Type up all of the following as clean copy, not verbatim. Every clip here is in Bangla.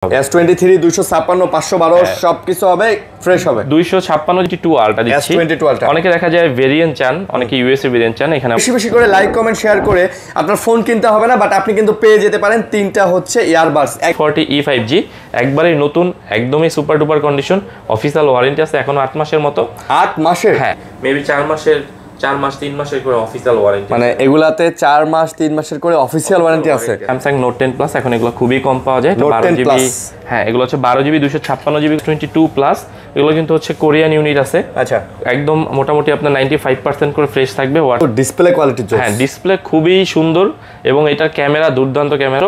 S23 256 512 সবকিছু হবে ফ্রেশ হবে 256 GT2 আলটা দিচ্ছি S22 আলটা অনেকে দেখা যায় ভেরিয়েন্ট চান অনেকে ইউএসএ ভেরিয়েন্ট চান এখানে বেশি বেশি করে লাইক কমেন্ট শেয়ার করে আপনার ফোন কিনতে হবে না বাট আপনি কিন্তু পেয়ে যেতে পারেন তিনটা হচ্ছে ইয়ারবাডস 40 E5G একবারে নতুন একদমই super duper condition official warranty আছে এখনো 8 মাসের মতো 8 মাসের হ্যাঁ মেবি 4 মাস 3 মাসের করে অফিশিয়াল ওয়ারেন্টি মানে এগুলাতে 4 মাস 3 মাসের করে অফিশিয়াল ওয়ারেন্টি আছে Samsung Note 10 Plus এখন এগুলো খুবই কম পাওয়া যায় 12GB হ্যাঁ এগুলো হচ্ছে 12GB 256GB 22 প্লাস এগুলো কিন্তু হচ্ছে কোরিয়ান ইউনিট আছে আচ্ছা একদম মোটামুটি আপনার 95% করে ফ্রেশ থাকবে ডিসপ্লে কোয়ালিটি হ্যাঁ ডিসপ্লে খুবই সুন্দর এবং এটার ক্যামেরা দুর্দান্ত ক্যামেরা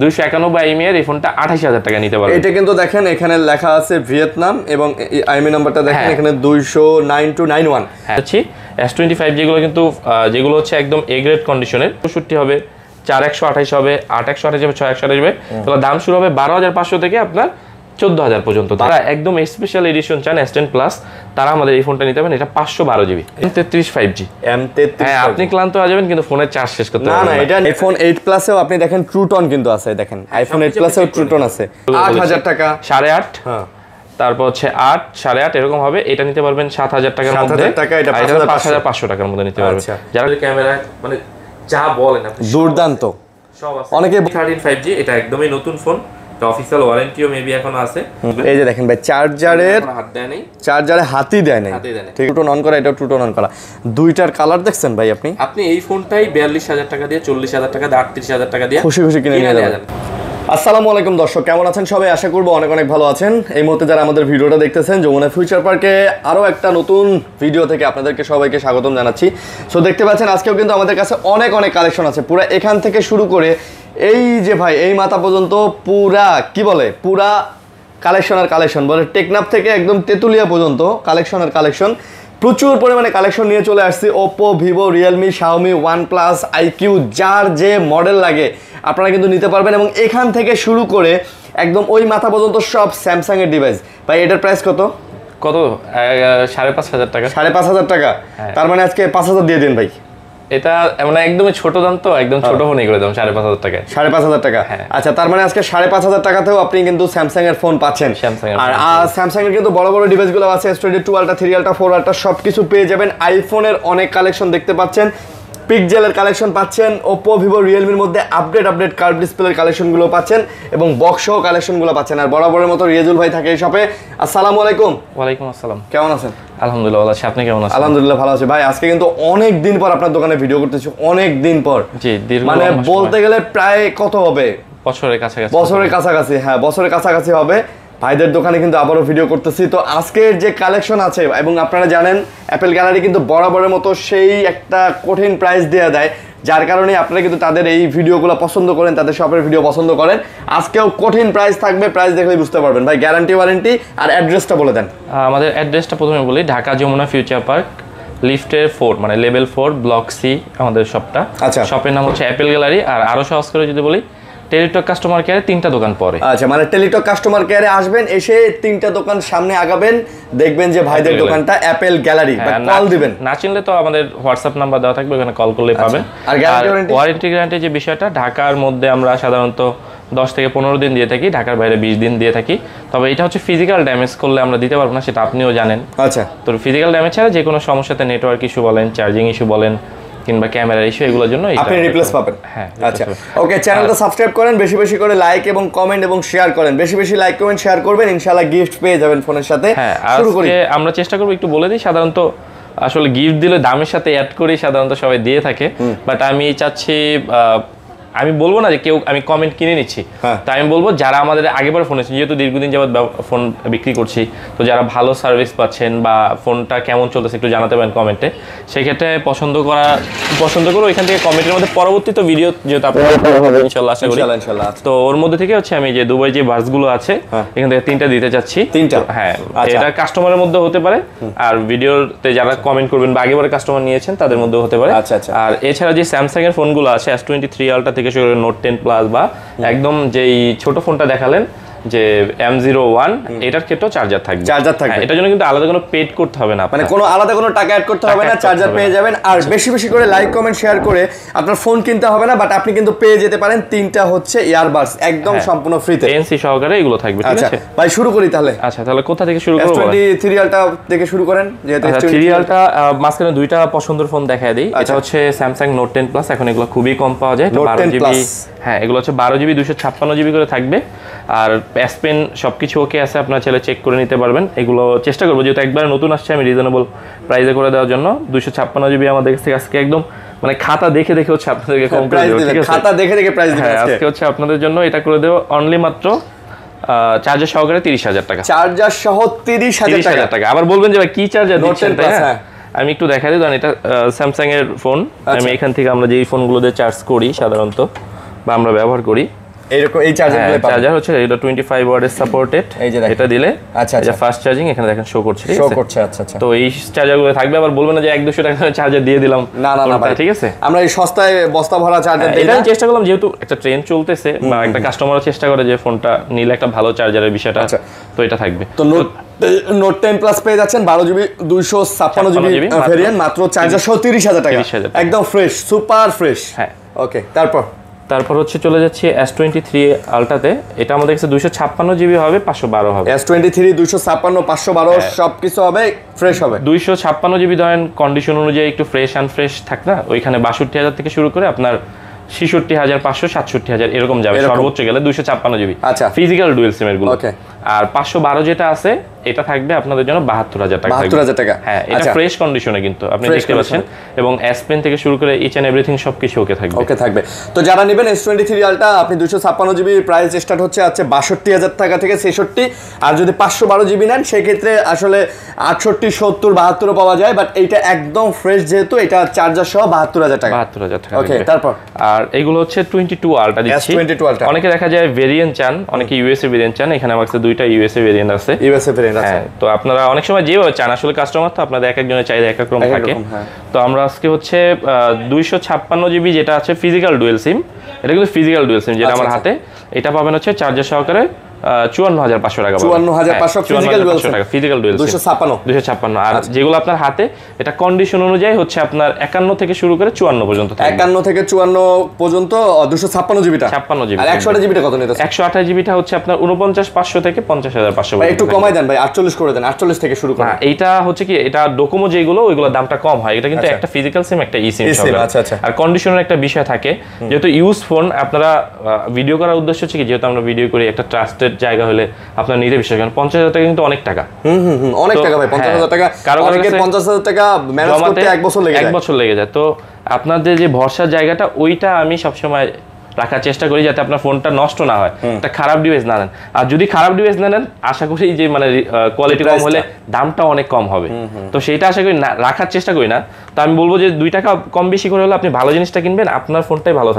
291 IMEI এর এই ফোনটা 28000 টাকা নিতে পারবেন এটা কিন্তু দেখেন এখানে লেখা আছে ভিয়েতনাম এবং IMEI নাম্বারটা দেখেন এখানে 29291 হ্যাঁ আছে S25 যেগুলো হচ্ছে একদম এ গ্রেড কন্ডিশনের 64 হবে 4128 হবে 8128 হবে 6128 হবে এগুলো দাম শুরু হবে 12500 থেকে আপনার 14000 পর্যন্ত তারা একদম স্পেশাল এডিশন চান S10 প্লাস তারা আমাদের এই ফোনটা নিতে পারেন এটা 512GB M33 5G হ্যাঁ আপনি ক্লান্ত হয়ে যাবেন কিন্তু ফোনের চার্জ শেষ করতে পারবেন না এটা আইফোন 8 প্লাসেও আপনি দেখেন ট্রুটন কিন্তু আছে দেখেন আইফোন 8 প্লাসেও ট্রুটন আছে 8000 টাকা 8.5 হ্যাঁ তারপর হচ্ছে 8 8.5 এরকম হবে এটা নিতে পারবেন 7000 টাকার মধ্যে 7000 টাকা এটা 5500 টাকার মধ্যে নিতে পারবেন যারা ক্যামেরা মানে যা বলেন আপনি দুর্দান্ত সব আছে অনেকে 13 5G এটা একদমই নতুন ফোন এটা অফিশিয়াল ওয়ারেন্টিও মেবি এখনো আছে এই যে দেখেন ভাই চার্জারের হাত দেয় নাই চার্জারে হাতই দেয় নাই ঠিক টুটন অন করা এটা টুটন অন করা দুইটার কালার দেখছেন ভাই আপনি এই ফোনটাই 42000 টাকা দিয়ে 40000 টাকা দিয়ে 38000 টাকা দিয়ে খুশি খুশি কিনে নিয়ে যাবেন আসসালামু আলাইকুম দর্শক কেমন আছেন সবাই আশা করব অনেক অনেক ভালো আছেন এই মুহূর্তে যারা আমাদের ভিডিওটা দেখতেছেন যমুনা ফিউচার পার্কে আরো একটা নতুন ভিডিও থেকে আপনাদেরকে সবাইকে স্বাগতম জানাচ্ছি সো দেখতে পাচ্ছেন আজকেও কিন্তু আমাদের কাছে অনেক অনেক কালেকশন আছে পুরো এখান থেকে শুরু করে এই যে ভাই এই মাথা পর্যন্ত পুরা কি বলে পুরা কালেকশন আর কালেকশন বলে টেকনাফ থেকে একদম তেতুলিয়া পর্যন্ত কালেকশন আর কালেকশন প্রচুর পরিমাণে কালেকশন নিয়ে চলে আসছি Oppo Vivo Realme Xiaomi OnePlus iQOO যার যে মডেল লাগে আপনারা কিন্তু নিতে পারবেন এবং এখান থেকে শুরু করে একদম ওই মাথা পর্যন্ত সব স্যামসাং এর ডিভাইস ভাই এটার প্রাইস কত 5500 টাকা 5500 টাকা তার মানে আজকে 5000 দিয়ে দিন ভাই এটা মানে একদমই ছোট দাম তো একদম ছোট ফোনই করে দাম 5500 টাকায় 5500 টাকা আচ্ছা তার মানে আজকে 5500 টাকাতেও আপনি কিন্তু স্যামসাং এর ফোন পাচ্ছেন আর স্যামসাং এর কিন্তু বড় বড় ডিভাইসগুলো আছে S22 আলট্রা 3 আলট্রা 4 আলট্রা সবকিছু পেয়ে যাবেন আইফোনের অনেক কালেকশন দেখতে পাচ্ছেন পিক্সেলের কালেকশন পাচ্ছেন ওপো ভিভো রিয়েলমির মধ্যে আপডেট কার্ভ ডিসপ্লের কালেকশনগুলো পাচ্ছেন এবং বক্স সহ কালেকশনগুলো পাচ্ছেন আর বরাবরের মতো রিয়াজুল ভাই থাকে এই শপে আসসালামু আলাইকুম ওয়ালাইকুম আসসালাম কেমন আছেন আলহামদুলিল্লাহ ভালো আছি আপনি কেমন আছেন আলহামদুলিল্লাহ ভালো আছি ভাই আজকে কিন্তু অনেক দিন পর আপনার দোকানে ভিডিও করতেছি অনেক দিন পর জি মানে বলতে গেলে প্রায় কত হবে বছরের কাছাকাছি হ্যাঁ বছরের কাছাকাছি হবে ভাইদের দোকানে কিন্তু আবারও ভিডিও করতেছি তো আজকের যে কালেকশন আছে এবং আপনারা জানেন অ্যাপেল গ্যালারি কিন্তু বরাবরের মতো সেই একটা কঠিন প্রাইস দেওয়া দেয় যার কারণে আপনারা কিন্তু তাদের এই ভিডিওগুলো পছন্দ করেন তাদের শপের ভিডিও পছন্দ করেন আজকেও কঠিন প্রাইস থাকবে প্রাইস দেখলেই বুঝতে পারবেন ভাই গ্যারান্টি ওয়ারেন্টি আর অ্যাড্রেসটা বলে দেন আমাদের অ্যাড্রেসটা প্রথমে বলি ঢাকা যমুনা ফিউচার পার্ক লিফটের 4 মানে লেভেল 4 ব্লক সি আমাদের শপটা আচ্ছা শপের নাম হচ্ছে অ্যাপেল গ্যালারি আর আরো সহজ করে যদি বলি টেলিটক কাস্টমার কেয়ারে 3টা দোকান পরে আচ্ছা মানে টেলিটক কাস্টমার কেয়ারে আসবেন এসে 3টা দোকান সামনে আগাবেন দেখবেন যে ভাইদের দোকানটা অ্যাপেল গ্যালারি বা কল দিবেন না চিনলে তো আমাদের হোয়াটসঅ্যাপ নাম্বার দেওয়া থাকবে ওখানে কল করলেই পাবেন আর ওয়ারেন্টি গ্যারান্টি যে বিষয়টা ঢাকার মধ্যে আমরা সাধারণত 10 থেকে 15 দিন দিয়ে থাকি ঢাকার বাইরে 20 দিন দিয়ে থাকি তবে এটা হচ্ছে ফিজিক্যাল ড্যামেজ করলে আমরা দিতে পারবো না সেটা আপনিও জানেন আচ্ছা তো ফিজিক্যাল ড্যামেজ ছাড়া যে কোনো সমস্যাতে নেটওয়ার্ক ইস্যু বলেন চার্জিং ইস্যু বলেন কিংবা ক্যামেরা ইস্যু এগুলোর জন্য আপনি রিপ্লেস পাবেন হ্যাঁ আচ্ছা ওকে চ্যানেলটা সাবস্ক্রাইব করেন বেশি বেশি করে লাইক এবং কমেন্ট এবং শেয়ার করেন বেশি বেশি লাইক কমেন্ট শেয়ার করবেন ইনশাআল্লাহ গিফট পেয়ে যাবেন ফোনের সাথে শুরু করি আমরা চেষ্টা করব একটু বলে দিই সাধারণত আসলে গিফট দিলে দামের সাথে অ্যাড করেই সাধারণত সবাই দিয়ে থাকে বাট আমি চাচ্ছি আমি বলবো না যে কেউ আমি কমেন্ট কিনে নিচ্ছি তাই আমি বলবো যারা আমাদের আগেবার ফোন এসেছে যেহেতু দীর্ঘদিন যাবত ফোন বিক্রি করছি তো যারা ভালো সার্ভিস পাচ্ছেন বা ফোনটা কেমন চলতেছে একটু জানাতে পারেন কমেন্টে সেই ক্ষেত্রে পছন্দ করে ওইখান থেকে কমেন্টের মধ্যে পরবর্তী তো ভিডিও যেহেতু আপনারা ইনশাআল্লাহ আশা করি তো ওর মধ্যে থেকে হচ্ছে আমি যে দুবাই যে বাসগুলো আছে এখান থেকে 3টা দিতে চাচ্ছি 3টা হ্যাঁ এটা কাস্টমারের মধ্যে হতে পারে আর ভিডিওতে যারা কমেন্ট করবেন বা আগেবার কাস্টমার নিয়েছেন তাদের মধ্যে হতে পারে আর এছাড়া যে স্যামসাং এর ফোনগুলো আছে S23 আলট্রা থেকে শুরু করে নোট 10 প্লাস বা একদম যেই ছোট ফোনটা দেখালেন যে M01 এটার ক্ষেত্রেও চার্জার থাকবে। এটার জন্য কিন্তু আলাদা কোনো পেড করতে হবে না, মানে কোনো আলাদা কোনো টাকা অ্যাড করতে হবে না, চার্জার পেয়ে যাবেন। আর বেশি বেশি করে লাইক কমেন্ট শেয়ার করে আপনার ফোন কিনতে হবে না, বাট আপনি কিন্তু পেয়ে যেতে পারেন 3টা হচ্ছে ইয়ারবাডস একদম সম্পূর্ণ ফ্রিতে, এনসি সহকারে এগুলো থাকবে। ঠিক আছে ভাই, শুরু করি তাহলে। আচ্ছা, তাহলে কোথা থেকে শুরু করব? S23 আলটা থেকে শুরু করেন, যেহেতু S23 আলটা মাঝখানে দুইটা পছন্দের ফোন দেখায় দেই। এটা হচ্ছে Samsung Note 10 Plus, এখন এগুলো খুবই কম পাওয়া যায়, 12 জিবি। হ্যাঁ, এগুলো হচ্ছে 12 জিবি 256 জিবি করে থাকবে। আর S Pen সবকিছু ওকে আছে, আপনারা চাইলে চেক করে নিতে পারবেন। এগুলো চেষ্টা করবো, যেহেতু একবার নতুন আসছে, আমি রিজনেবল প্রাইসে করে দেওয়ার জন্য 256 জিবি আমাদের কাছ থেকে আজকে একদম মানে খাতা দেখে দেখে হচ্ছে আপনাদেরকে কম করে দেব। ঠিক আছে, খাতা দেখে দেখে প্রাইস দিবেন আজকে হচ্ছে আপনাদের জন্য এটা করে দেব অনলি মাত্র চার্জার সহকারে 30,000 টাকা। চার্জার সহ 30,000 টাকা। আবার বলবেন যে ভাই কি চার্জার দিচ্ছেন, তাই না? আমি একটু দেখাই দিই, কারণ এটা স্যামসাং এর ফোন। আমি এখান থেকে আমরা যেই ফোনগুলো দিয়ে চার্জ করি সাধারণত বা আমরা ব্যবহার করি, এইরকম এই চার্জারগুলো পাবেন। চার্জার হচ্ছে এটা 25 ওয়াটের সাপোর্টেড। এটা দিলে এটা ফাস্ট চার্জিং এখানে দেখেন শো করছে, ঠিক আছে? আচ্ছা। তো এই চার্জারগুলো থাকবে। আবার বলবেন না যে 100-200 টাকা চার্জার দিয়ে দিলাম, না ভাই, ঠিক আছে? আমরা এই সস্তায় বস্তা ভরা চার্জার দেই। এটা আমি চেষ্টা করলাম, যেহেতু একটা ট্রেন্ড চলতেছে বা একটা কাস্টমারও চেষ্টা করে যে ফোনটা নিলে একটা ভালো চার্জারের বিষয়টা, তো এটা থাকবে। তো নোট 10 প্লাস পেয়ে যাচ্ছেন 12 জিবি 256 জিবি ভেরিয়েন্ট, মাত্র চার্জার সহ 30,000 টাকা, একদম ফ্রেশ, সুপার ফ্রেশ। হ্যাঁ, ওকে। তারপর হচ্ছে চলে যাচ্ছে S23 আলটাতে। এটা আমাদের কাছে 256 জিবি হবে, 512 হবে। S23 256 512 সবকিছু হবে, ফ্রেশ হবে। 256 জিবি ধরেন কন্ডিশন অনুযায়ী একটু ফ্রেশ আনফ্রেশ থাকে না, ওইখানে 62,000 থেকে শুরু করে আপনার 66,500 67,000 এরকম যাবে সর্বোচ্চ গেলে 256 জিবি। আচ্ছা, ফিজিক্যাল ডুয়েল সিম এর গুলো। আর 512 যেটা আছে এটা থাকবে আপনাদের জন্য 72,000 টাকা। 72,000 টাকা। হ্যাঁ, এটা ফ্রেশ কন্ডিশনে কিন্তু আপনি দেখতে পাচ্ছেন, এবং S Pen থেকে শুরু করে ইচ এন্ড এভরিথিং সবকিছু ওকে থাকবে। তো যারা নেবেন S23 আলটা, আপনি 256 জিবি প্রাইস স্টার্ট হচ্ছে 62,000 টাকা থেকে 66। আর যদি 512 জিবি নেন সেই ক্ষেত্রে আসলে 68 70 72 পাওয়া যায়, বাট এইটা একদম ফ্রেশ, যেহেতু এটা চার্জার সহ 72,000 টাকা। ওকে। তারপর আর এগুলো হচ্ছে 22 আলটা দিচ্ছি। অনেকে দেখা যায় ভেরিয়েন্ট চান, অনেকে ইউএসএ ভেরিয়েন্ট চান। এখানে আমার কাছে দুইটা ইউএসএ ভেরিয়েন্ট আছে। হ্যাঁ, তো আপনারা অনেক সময় যেভাবে চান, আসলে কাস্টমার তো আপনাদের এক একজনের চাহিদা এক এক রকম থাকে। তো আমরা আজকে হচ্ছে 256 জিবি যেটা আছে ফিজিক্যাল ডুয়েল সিম, এটা কিন্তু ফিজিক্যাল ডুয়েল সিম যেটা আমার হাতে, এটা পাবেন হচ্ছে চার্জার সহকারে 54,500 টাকা। 54,500 ফিজিক্যাল ডুয়েল 256। আর যেগুলো আপনার হাতে, এটা কন্ডিশন অনুযায়ী হচ্ছে আপনার 51 থেকে শুরু করে 54 পর্যন্ত। 51 থেকে 54 পর্যন্ত 256 জিবিটা। 56 জিবি। আর 128 জিবিটা কত নিতেছে? 128 জিবিটা হচ্ছে আপনার 49,500 থেকে 50,500। ভাই একটু কমাই দেন ভাই, 48 করে দেন, 48 থেকে শুরু করেন। এইটা হচ্ছে কি, এটা ডোকোমো যেগুলো ওইগুলো দামটা কম হয়, এটা কিন্তু একটা ফিজিক্যাল সিম একটা ই সিম। আচ্ছা। আর কন্ডিশনের একটা বিষয় থাকে, যেহেতু ইউজ ফোন আপনারা ভিডিও করার উদ্দেশ্য হচ্ছে কি, যেহেতু আমরা ভিডিও করি, একটা ট্রাস্টেড জায়গা হলে আপনার নিতে বিশ্বাস করেন। 50,000 টাকা কিন্তু অনেক টাকা। অনেক টাকা ভাই, 50,000 টাকা। কারো 50,000 টাকা ম্যানেজ করতে 1 বছর লেগে যায়। তো আপনাদের যে ভরসার জায়গাটা, ওইটা আমি সবসময় রাখার চেষ্টা করি, যাতে আপনার ফোনটা নষ্ট না হয়, একটা খারাপ ডিভাইস না নেন। আর যদি খারাপ ডিভাইস না নেন, আশা করি যে মানে কোয়ালিটি কম হলে দামটা অনেক কম হবে। তো সেইটা আশা করি রাখার চেষ্টা করি না। তো আমি বলবো যে 2 টাকা কম বেশি করে হলে আপনি ভালো জিনিসটা কিনবেন, আপনার ফোনটাই ভালো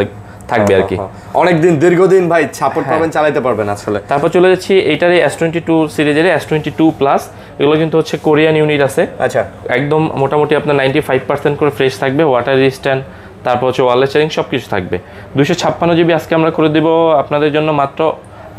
থাকবে আর কি। অনেকদিন দীর্ঘদিন ভাই সাপোর্ট পাবেন, চালাতে পারবেন আসলে। তারপর চলে যাচ্ছি এইটারই S22 সিরিজের S22 প্লাস। এগুলো কিন্তু হচ্ছে কোরিয়ান ইউনিট আছে। আচ্ছা, একদম মোটামুটি আপনার 95% করে ফ্রেশ থাকবে, ওয়াটার রেজিস্ট্যান্ট, তারপর হচ্ছে ওয়ারলেস চার্জিং সবকিছু থাকবে। 256 জিবি আজকে আমরা করে দেব আপনাদের জন্য মাত্র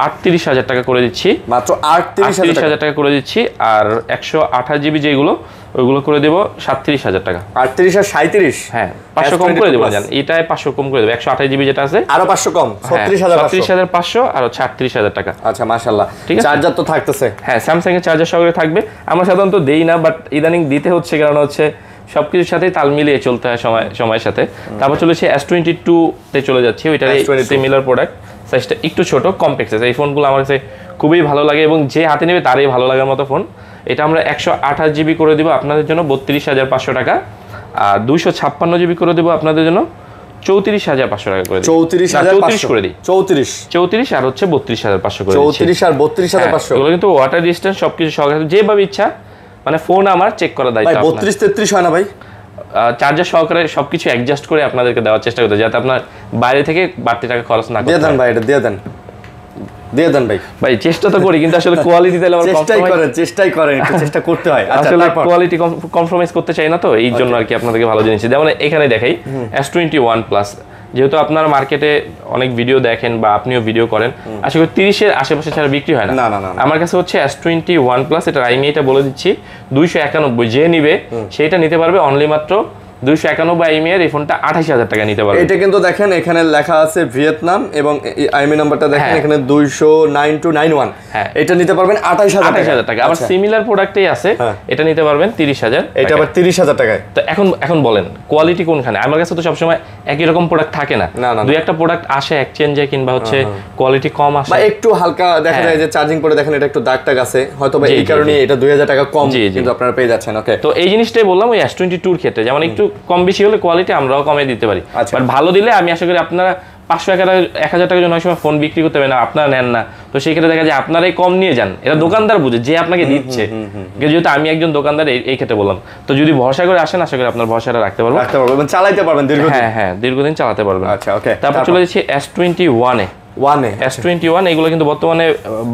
38,000 টাকা করে দিচ্ছি। মাত্র 38,000 টাকা করে দিচ্ছি। আর 128 জিবি যেগুলো, ওইগুলো করে দেব 37,000 টাকা। 38 আর 37, হ্যাঁ 500 কম করে দেব। জান, এটাই 500 কম করে দেব। 128 জিবি যেটা আছে আরো 500 কম, 36,500 আর 38,000 টাকা। আচ্ছা, মাশাআল্লাহ। চার্জার তো থাকতেছে। হ্যাঁ, স্যামসাং এর চার্জার সহকারে থাকবে। আমরা সাধারণত দেই না, বাট ইদানিং দিতে হচ্ছে, কারণ হচ্ছে সবকিছুর সাথেই তাল মিলিয়ে চলতে হয় সময়ের সাথে। তারপর চলেছে S22 তে চলে যাচ্ছে, ওইটার সিমিলার প্রোডাক্ট, সাইজটা একটু ছোট, কম্প্যাক্ট সাইজ। এই ফোনগুলো আমার কাছে খুবই ভালো লাগে এবং যে হাতে নেবে তারই ভালো লাগার মতো ফোন। এটা আমরা 128 জিবি করে দিব আপনাদের জন্য 32,500 টাকা। আর 256 জিবি করে দেবো আপনাদের জন্য 34,500 টাকা করে দিই। 34 করে দিই। 34 আর হচ্ছে 32,500 করে দিচ্ছি। 34 আর 32,500। এগুলো কিন্তু ওয়াটার রেজিস্ট্যান্ট সবকিছু সহকারে, যেভাবে ইচ্ছা, মানে ফোন আমার চেক করার দায়িত্ব আপনার। 32-33 হয় না ভাই? চার্জার সহকারে সবকিছু অ্যাডজাস্ট করে আপনাদেরকে দেওয়ার চেষ্টা করতে, যাতে আপনার বাইরে থেকে বাড়তি টাকা খরচ না করতে। দিয়ে দেন ভাই, এটা দিয়ে দেন ভাই। চেষ্টা তো করি, কিন্তু আসলে কোয়ালিটি তাহলে আবার চেষ্টাই করেন, একটু চেষ্টা করতে হয়। আচ্ছা, আসলে কোয়ালিটি কম্প্রোমাইজ করতে চাই না, তো এই জন্য আর কি আপনাদেরকে ভালো জিনিস। যেমন এখানে দেখাই S21 প্লাস, যেহেতু আপনারা মার্কেটে অনেক ভিডিও দেখেন বা আপনিও ভিডিও করেন, আশা করি 30-এর আশেপাশে ছাড়া বিক্রি হয় না। আমার কাছে হচ্ছে S20 OnePlus, এটা আমি এটা বলে দিচ্ছি 291, যে নিবে সেইটা নিতে পারবে অনলি মাত্র 291 আইএমই এর। এই ফোনটা 28,000 টাকা নিতে পারবে। এটা কিন্তু দেখেন এখানে লেখা আছে ভিয়েতনাম এবং আইএমই নাম্বারটা দেখেন এখানে 2009291। হ্যাঁ, এটা নিতে পারবেন 28,000 টাকা। আবার সিমিলার প্রোডাক্টই আছে, এটা নিতে পারবেন 30,000। এটা আবার 30,000 টাকায়। তো এখন বলেন কোয়ালিটি কোনখানে? আমার কাছে তো সবসময় একই রকম প্রোডাক্ট থাকে না, দুই একটা প্রোডাক্ট আসে এক্সচেঞ্জে কিংবা হচ্ছে কোয়ালিটি কম আসে বা একটু হালকা দেখা যায় যে চার্জিং করে দেখেন এটা একটু দাগ টাগ আছে, হয়তো বা এই কারণে এটা 2000 টাকা কম কিন্তু আপনারা পেয়ে যাচ্ছেন। ওকে, তো এই জিনিসটাই বললাম ওই S22 এর ক্ষেত্রে, যেমন একটু কম বেশি হলে কোয়ালিটি আমরাও কমে দিতে পারি, বাট ভালো দিলে আমি আশা করি আপনারা 500-1000 টাকার জন্য অনেক সময় ফোন বিক্রি করতে পারেন না, আপনারা নেন না, তো সেই ক্ষেত্রে দেখা যায় আপনারাই কম নিয়ে যান। এটা দোকানদার বুঝে যে আপনাকে দিচ্ছে, যেহেতু আমি একজন দোকানদার এই ক্ষেত্রে বললাম। তো যদি ভরসা করে আসেন, আশা করি আপনার ভরসাটা রাখতে পারবেন এবং চালাতে পারবেন দীর্ঘদিন। হ্যাঁ, দীর্ঘদিন চালাতে পারবেন। আচ্ছা, ওকে। তারপর চলে যাচ্ছি S21 এ। S21 এগুলো কিন্তু বর্তমানে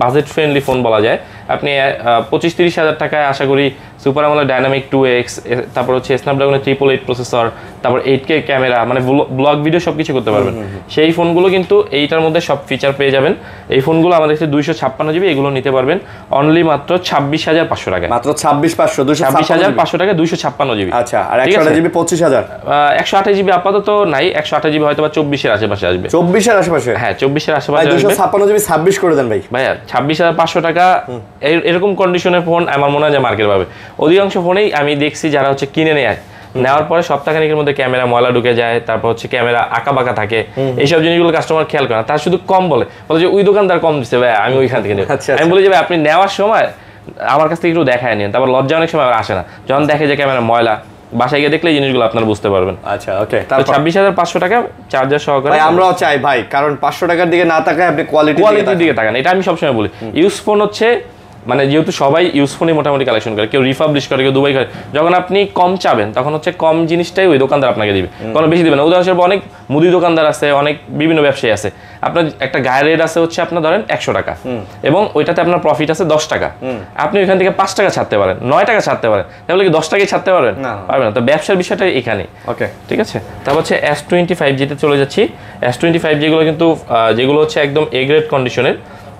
বাজেট ফ্রেন্ডলি ফোন বলা যায়। আপনি 25-30 হাজার টাকায় আশা করি সুপার আমোলেড ডাইনামিক 2X, তারপর হচ্ছে স্ন্যাপড্রাগনের 888 প্রসেসর, তারপর 8K ক্যামেরা, মানে ব্লগ ভিডিও সবকিছু করতে পারবেন। সেই ফোনগুলো কিন্তু এইটার মধ্যে সব ফিচার পেয়ে যাবেন। এই ফোনগুলো আমাদের কাছে 256 জিবি, এগুলো নিতে পারবেন অনলি মাত্র 26,500 টাকায়। মাত্র 26,500 টাকা 256 জিবি। আচ্ছা, আর 128 জিবি 25,000। 128 জিবি আপাতত নাই, 128 জিবি হয়তো বা 24 এর আশেপাশে আসবে। 24 এর আশেপাশে? হ্যাঁ, 24 এর আশেপাশে আসবে। 256 জিবি 26 করে দেন ভাই। ভাইয়া 26,500 টাকা এরকম কন্ডিশনের ফোন আমার মনে হয় যে মার্কেট পাবে। অধিকাংশ ফোনেই আমি দেখছি যারা হচ্ছে কিনে নেওয়ার পরে সপ্তাহখানেকের মধ্যে ক্যামেরা ময়লা ঢুকে যায়, তারপর হচ্ছে ক্যামেরা আঁকা বাঁকা থাকে, এইসব জিনিসগুলো কাস্টমার খেয়াল করে না। তার শুধু কম বলে যে ওই দোকানদার কম দিচ্ছে ভাই, আমি ওইখান থেকে নেব। আমি বলি যে ভাই আপনি নেওয়ার সময় আমার কাছ থেকে একটু দেখায় নিন। তারপর লজ্জা অনেক সময় আসে না, যখন দেখে যে ক্যামেরা ময়লা, বাসায় গিয়ে দেখলে এই জিনিসগুলো আপনারা বুঝতে পারবেন। আচ্ছা, ওকে। তারপর 26,500 টাকা চার্জার সহকারে। ভাই আমরাও চাই ভাই, কারণ 500 টাকার দিকে না তাকায় আপনি কোয়ালিটির দিকে তাকান। এটা আমি সবসময় বলি, ইউজ ফোন হচ্ছে মানে যেহেতু সবাই ইউজ ফোনই মোটামুটি কালেকশন করে, কেউ রিফাবলিশ করে, কেউ দুবাই করে। যখন আপনি কম চাবেন তখন হচ্ছে কম জিনিসটাই ওই দোকানদার আপনাকে দিবে, কোনো বেশি দিবে না। উদাহরণস্বরূপ অনেক মুদি দোকানদার আছে, অনেক বিভিন্ন ব্যবসায়ী আছে, আপনার একটা গায়ের রেট আছে হচ্ছে আপনার ধরেন 100 টাকা এবং ওইটাতে আপনার প্রফিট আছে 10 টাকা। আপনি ওইখান থেকে 5 টাকা ছাড়তে পারেন, 9 টাকা ছাড়তে পারেন, তাহলে কি 10 টাকায় ছাড়তে পারবেন? পারবেন না। তো ব্যবসার বিষয়টা এখানে। ওকে, ঠিক আছে। তারপর হচ্ছে S25 তে চলে যাচ্ছি। S25 যেগুলো হচ্ছে একদম এ গ্রেড কন্ডিশনের,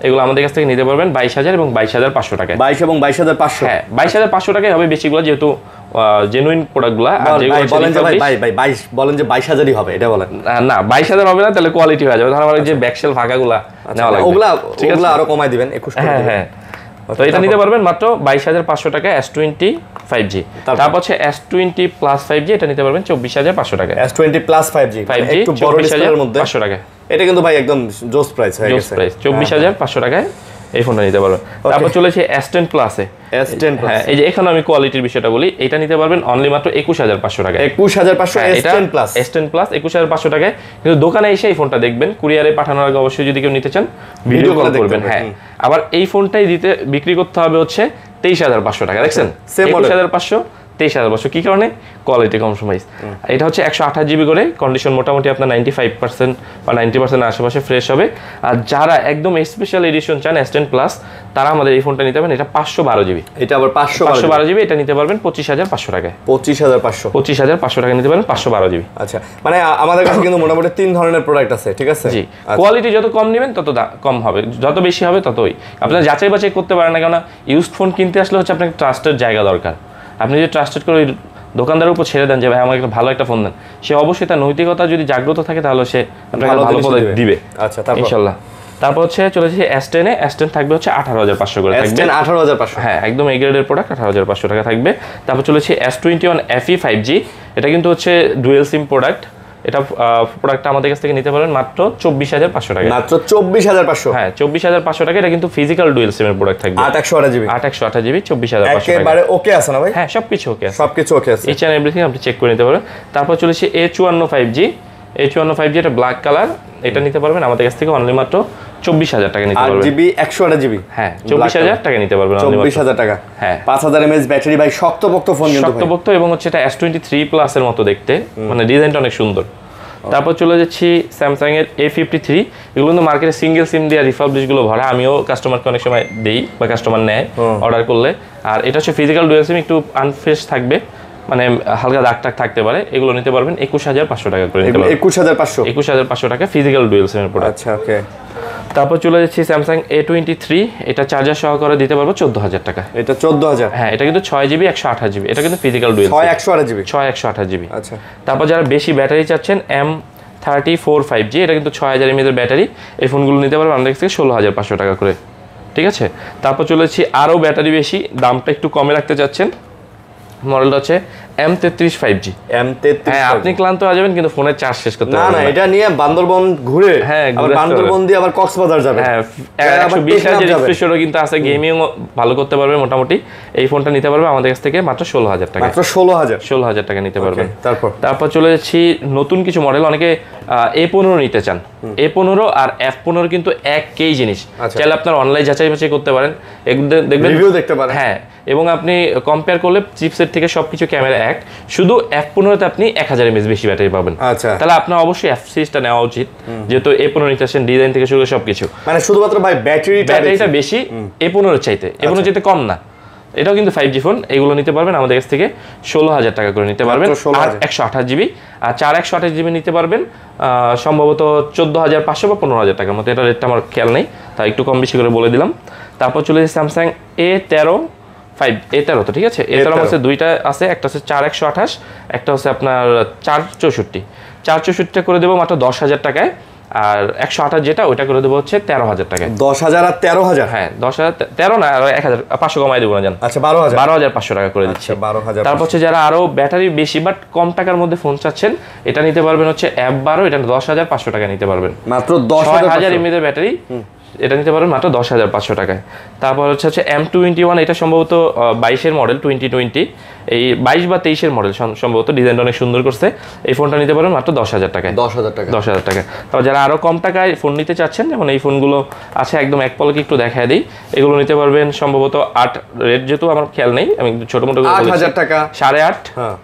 এগুলো আমাদের কাছ থেকে নিতে পারবেন 22,000 এবং 22,500 টাকায়। 22 এবং 22,500? হ্যাঁ, 22,500 টাকায় হবে বেশিগুলো, যেহেতু জেনুইন প্রোডাক্টগুলো। আর বলেন যে ভাই 22,000ই হবে, এটা বলেন না 22,000 হবে না, তাহলে কোয়ালিটি হয়ে যাবে। ধর আমার যে ব্যাকশেল ফাঁকাগুলা নেওয়া লাগবে, ওগুলা আরো কমাই দিবেন 21 করে। হ্যাঁ, তো এটা নিতে পারবেন মাত্র 22,500 টাকায় S25G। তারপর হচ্ছে S20 Plus 5G, এটা নিতে পারবেন 24,500 টাকায়। S20 Plus 5G একটু বড় ডিসপ্লের মধ্যে 500 টাকা। এটা কিন্তু ভাই একদম জোস প্রাইস হয়ে গেছে। 24,500 টাকায় এই ফোনটা নিতে পারবেন। তারপর চলেছে S10 Plus এ। S10 Plus, হ্যাঁ, এই যে এখানে আমি কোয়ালিটির বিষয়টা বলি, এটা নিতে পারবেন অনলি মাত্র 21,500 টাকায়। 21,500 S10 Plus। S10 Plus 21,500 টাকায়। কিন্তু দোকানে এসে এই ফোনটা দেখবেন, কুরিয়ারে পাঠানোর আগে অবশ্যই যদি কেউ নিতে চান ভিডিও কল করবেন। হ্যাঁ, আবার এই ফোনটাই বিক্রি করতে হবে হচ্ছে 23,500 টাকা। দেখছেন, 21,500 23,500। কি কারণে? Quality compromise. এটা হচ্ছে 128 জিবি করে, কন্ডিশন মোটামুটি আপনার 95% বা 90% আশেপাশে ফ্রেশ হবে। আর যারা একদম স্পেশাল এডিশন চান S10 Plus, তারা আমাদের এই ফোনটা নিতে পারবেন। এটা 512 জিবি। এটা আবার 512 জিবি। এটা নিতে পারবেন 25,500 টাকায়। 25,500 টাকা নিতে পারবেন 512 জিবি। আচ্ছা, মানে আমাদের কাছে কিন্তু মোটামুটি 3 ধরনের প্রোডাক্ট আছে, ঠিক আছে? জি, কোয়ালিটি যত কম নেবেন তত কম হবে, যত বেশি হবে ততই। আপনারা যাচাই বাছাই করতে পারেন না, কেন ইউজড ফোন কিনতে আসলে হচ্ছে আপনাকে ট্রাস্টের জায়গা দরকার। আপনি যদি ট্রাস্টেড করে ওই দোকানদারের উপর ছেড়ে দেন যে ভাই আমাকে একটা ভালো একটা ফোন দেন, সে অবশ্যই তার নৈতিকতা যদি জাগ্রত থাকে তাহলে সে আপনাকে ভালো প্রোডাক্ট দিবে। আচ্ছা, ইনশাআল্লাহ। তারপর হচ্ছে চলে যাচ্ছে S10 এ। S10 থাকবে হচ্ছে 18,500 করে থাকবে। S10 18,500? হ্যাঁ, একদম এ গ্রেডের প্রোডাক্ট, 18,500 টাকা থাকবে। তারপর চলে যাচ্ছে S21 FE 5G। এটা কিন্তু হচ্ছে ডুয়েল সিম প্রোডাক্ট। এটা প্রোডাক্টটা আমাদের কাছ থেকে নিতে পারবেন মাত্র 24,500 টাকা। মাত্র 24,500? হ্যাঁ, 24,500 টাকা। এটা কিন্তু ফিজিক্যাল ডুয়েল সিমের প্রোডাক্ট থাকবে। 8/128 জিবি। 8/128 জিবি, 24,500 টাকা। একেবারে ওকে আছে না ভাই? হ্যাঁ, সবকিছু ওকে আছে। সবকিছু ওকে আছে। ইচ এন্ড এভরিথিং আপনি চেক করে নিতে পারবেন। তারপর চলেছে A54 5G। A54 5G এটা ব্ল্যাক কালার। এটা নিতে পারবেন আমাদের কাছ থেকে অনলি মাত্র 24,000 টাকা নিতে পারবেন। 8 জিবি 128 জিবি। হ্যাঁ, 24,000 টাকা নিতে পারবেন। 24,000 টাকা। হ্যাঁ, 5000 mAh ব্যাটারি ভাই, শক্তপোক্ত ফোন কিন্তু ভাই। শক্তপোক্ত, এবং হচ্ছে এটা S23 Plus এর মতো দেখতে, মানে ডিজাইনটা অনেক সুন্দর। তারপর চলে যাচ্ছি স্যামসাং এর A53। এগুলো কিন্তু মার্কেটে সিঙ্গেল সিম দিয়ে রিফাবলিশ গুলো ভরা, আমিও কাস্টমারকে অনেক সময় দেই বা কাস্টমার নেয় অর্ডার করলে। আর এটা হচ্ছে ফিজিক্যাল ডুয়াল সিম, একটু আনফ্রেশ থাকবে, মানে হালকা দাগ টাগ থাকতে পারে, এগুলো নিতে পারবেন 21,500 টাকা করে নিতে পারবেন। 21,500 টাকা ফিজিক্যাল ডুয়াল সিমের প্রোডাক্ট। আচ্ছা ওকে। তারপর চলে যাচ্ছি স্যামসাং A23, এটা চার্জার সহকারে দিতে পারবো 14,000 টাকা। এটা 14,000? হ্যাঁ, এটা কিন্তু 6GB 128GB, এটা কিন্তু ফিজিক্যাল ডুয়াল 6/128GB 6/128GB। আচ্ছা। তারপর যারা বেশি ব্যাটারি চাচ্ছেন M34 5G, এটা কিন্তু 6000 mAh এর ব্যাটারি, এই ফোনগুলো নিতে পারবেন আমাদের কাছ থেকে 16,500 টাকা করে, ঠিক আছে। তারপর চলে যাচ্ছি আরও ব্যাটারি বেশি, দামটা একটু কমে রাখতে চাচ্ছেন, মডেলটা হচ্ছে M33 5G। হ্যাঁ, আপনি ক্লান্ত হয়ে যাবেন কিন্তু ফোনের চার্জ শেষ করতে পারবেন না। এটা নিয়ে বান্দরবন ঘুরে, হ্যাঁ বান্দরবন দিয়ে আবার কক্সবাজার যাবে। হ্যাঁ, 120 হাজার রিফ্রেশরও কিন্তু আছে, গেমিং ভালো করতে পারবে মোটামুটি। এই ফোনটা নিতে পারবে আমাদের কাছ থেকে মাত্র 16,000 টাকা। মাত্র 16,000 টাকা নিতে পারবেন। তারপর চলে যাচ্ছি নতুন কিছু মডেল, অনেকে A15 নিতে চান। A15 আর F15 কিন্তু একই জিনিস, চাইলে আপনার অনলাইন যাচাই বাছাই করতে পারেন, দেখবেন রিভিউ দেখতে পারেন। হ্যাঁ, এবং আপনি কম্পেয়ার করলে চিপসেট থেকে সবকিছু ক্যামেরা এক, শুধু F15 আপনি 1000 mAh বেশি ব্যাটারি পাবেন। আচ্ছা, তাহলে আপনার অবশ্যই F সিরিজটা নেওয়া উচিত, যেহেতু A15 নিতে আসেন, ডিজাইন থেকে শুরু করে সবকিছু, মানে শুধুমাত্র ভাই ব্যাটারিটা বেশি A15 চাইতে, A15 চাইতে কম না। এটাও কিন্তু 5G ফোন, এগুলো নিতে পারবেন আমাদের কাছ থেকে 16,000 টাকা করে নিতে পারবেন, আর 128GB, আর 128GB নিতে পারবেন সম্ভবত 14,500 বা 15,000 টাকার মতো, এটা রেটটা আমার খেয়াল নেই, তাই একটু কম বেশি করে বলে দিলাম। তারপর চলে যাচ্ছে স্যামসাং A13 তো ঠিক আছে। A13 হচ্ছে দুইটা আছে, একটা হচ্ছে 4128, একটা হচ্ছে আপনার 464 করে দেবো মাত্র 10,000 টাকায়, আর 128 যেটা ওইটা করে দেবো হচ্ছে 13,000 টাকায়। 10,000 আর 13,000? হ্যাঁ, 10,000 13 না, 1,500 কমাই দেবো না জান। আচ্ছা, 12,500 টাকা করে দিচ্ছি। 12,000। তারপর হচ্ছে যারা আরো ব্যাটারি বেশি বাট কম টাকার মধ্যে ফোন চাচ্ছেন, এটা নিতে পারবেন হচ্ছে F12, এটা 10,500 টাকা নিতে পারবেন, মাত্র 10,000 mAh এর ব্যাটারি, এটা নিতে পারবেন মাত্র 10,500 টাকায়। তারপর হচ্ছে M21, এটা সম্ভবত 22-এর মডেল, 2020, এই 22 বা 23-এর মডেল সম্ভবত, ডিজাইনটা অনেক সুন্দর করছে। এই ফোনটা নিতে পারবেন মাত্র 10,000 টাকায়। 10,000 টাকা। তারপর যারা আরো কম টাকায় ফোন নিতে চাচ্ছেন, যেমন এই ফোনগুলো আছে একদম এক পলকে একটু দেখায় দিই, এগুলো নিতে পারবেন সম্ভবত 8 রেট, যেহেতু আমার খেয়াল নেই, আমি ছোট মোটো 8,000 টাকা, 8.5, হ্যাঁ,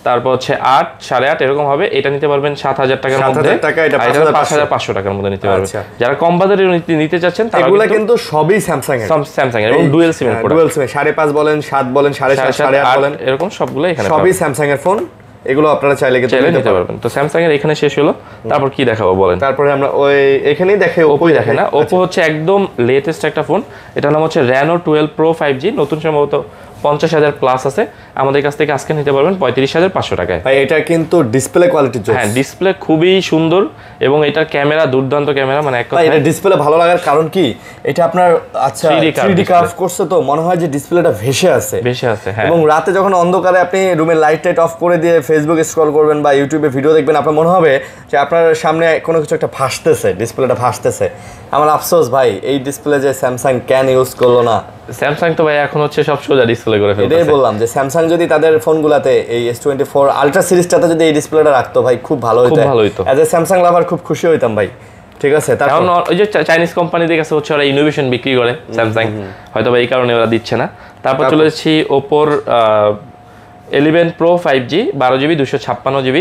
তারপর হচ্ছে 8, 8.5 এরকম হবে। এটা নিতে পারবেন 7,000 টাকার মধ্যে, এটা 5,500 টাকার মধ্যে নিতে পারবেন। যারা কম বাজারে নিতে চাচ্ছেন, এগুলো কিন্তু সবই স্যামসাং এর, এবং ডুয়াল সিমের প্রোডাক্ট, 5.5 বলেন, 7 বলেন, 7.5, 8 বলেন, এরকম সবগুলো এখানে সবই স্যামসাং এর ফোন। এগুলো আপনারা চাইলে নিতে পারবেন। তো স্যামসাং এর এখানে শেষ হলো, তারপর কি দেখাবো বলেন? তারপরে আমরা ওই এখানেই দেখাই, ওপোই দেখে না। ওপো হচ্ছে একদম লেটেস্ট একটা ফোন, এটার নাম হচ্ছে Reno 12 Pro 5G, নতুন সম্ভবত 50,000 প্লাস আছে। আমাদের কাছ থেকে আজকে নিতে পারবেন 35,500 টাকায়। ভাই এটা কিন্তু ডিসপ্লে কোয়ালিটি, হ্যাঁ, ডিসপ্লে খুবই সুন্দর, এবং এটার ক্যামেরা দুর্দান্ত ক্যামেরা, মানে এক কথা এটা ডিসপ্লে ভালো লাগার কারণ কি, এটা আপনার আচ্ছা 3D কার্ভ করছে, তো মনে হয় যে ডিসপ্লেটা ভেসে আছে। হ্যাঁ, এবং রাতে যখন অন্ধকারে আপনি রুমের লাইট টাইট অফ করে দিয়ে ফেসবুকে স্ক্রল করবেন বা ইউটিউবে ভিডিও দেখবেন, আপনার মনে হবে যে আপনার সামনে কোনো কিছু একটা ভাসতেছে, ডিসপ্লেটা ভাসতেছে। আমার আফসোস ভাই, এই ডিসপ্লে যে স্যামসাং কেন ইউজ করলো না। স্যামসাং তো ভাই এখন হচ্ছে সব সোজা ডিসপ্লে করে ফেলতেছে। এটাই বললাম যে স্যামসাং যদি তাদের ফোনগুলাতে এই S24 আলট্রা সিরিজটাতে যদি এই ডিসপ্লেটা রাখতো ভাই, খুব ভালো হতো। অ্যাজ এ স্যামসাং লাভার খুব খুশি হইতাম ভাই, ঠিক আছে। তারপর ওই যে চাইনিজ কোম্পানিদের কাছে হচ্ছে ওরা ইনোভেশন বিক্রি করে স্যামসাং, হয়তো এই কারণে ওরা দিচ্ছে না। তারপর চলে যাচ্ছি ওপোর 11 Pro 5G 12GB 256GB,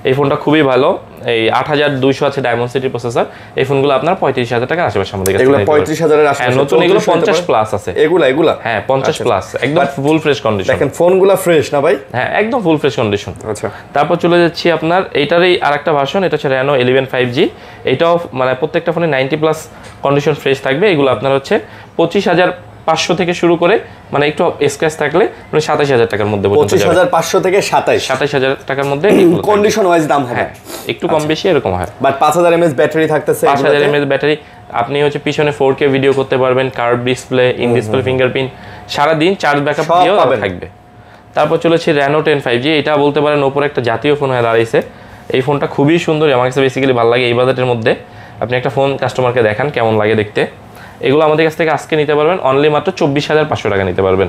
এই ফোনটা খুবই ভালো, এই 8,200 আছে ডায়মন্ড প্রসেসর। এই ফোনগুলো আপনার 35,000 টাকার আশেপাশে আমাদের কাছে। এগুলো 35,000 এর আশেপাশে, নতুন এগুলো 50 প্লাস আছে। এগুলা হ্যাঁ 50 প্লাস, একদম ফুল ফ্রেশ কন্ডিশন। দেখেন ফোনগুলো ফ্রেশ না ভাই? হ্যাঁ, একদম ফুল ফ্রেশ কন্ডিশন। আচ্ছা, তারপর তারপর চলে যাচ্ছি আপনার এইটারই আরেকটা ভার্সন, এটা হচ্ছে Reno 11 5G, এটাও মানে প্রত্যেকটা ফোনে 90 প্লাস কন্ডিশন ফ্রেশ থাকবে। এগুলো আপনার হচ্ছে 25,500 থেকে শুরু করে, মানে একটু স্ক্র্যাচ থাকলে মানে 27,000 টাকার মধ্যে, 25,500 থেকে 27,000 টাকার মধ্যে কন্ডিশন ওয়াইজ দাম হবে। হ্যাঁ, একটু কম বেশি এরকম হয়। বাট 5,000 mAh ব্যাটারি থাকতেছে, 5,000 mAh ব্যাটারি, আপনি হচ্ছে পিছনে 4K ভিডিও করতে পারবেন, curve display, in display fingerprint, সারাদিন চার্জ ব্যাকআপ দিয়েও থাকবে। তারপর চলেছে Reno 10 5G, এটা বলতে পারেন ওপর একটা জাতীয় ফোন হয়ে দাঁড়িয়েছে। এই ফোনটা খুবই সুন্দর, আমার কাছে বেসিক্যালি ভালো লাগে। এই বাজেটের মধ্যে আপনি একটা ফোন কাস্টমারকে দেখান কেমন লাগে দেখতে। এগুলো আমাদের কাছ থেকে আজকে নিতে পারবেন অনলি মাত্র 24,500 টাকা নিতে পারবেন,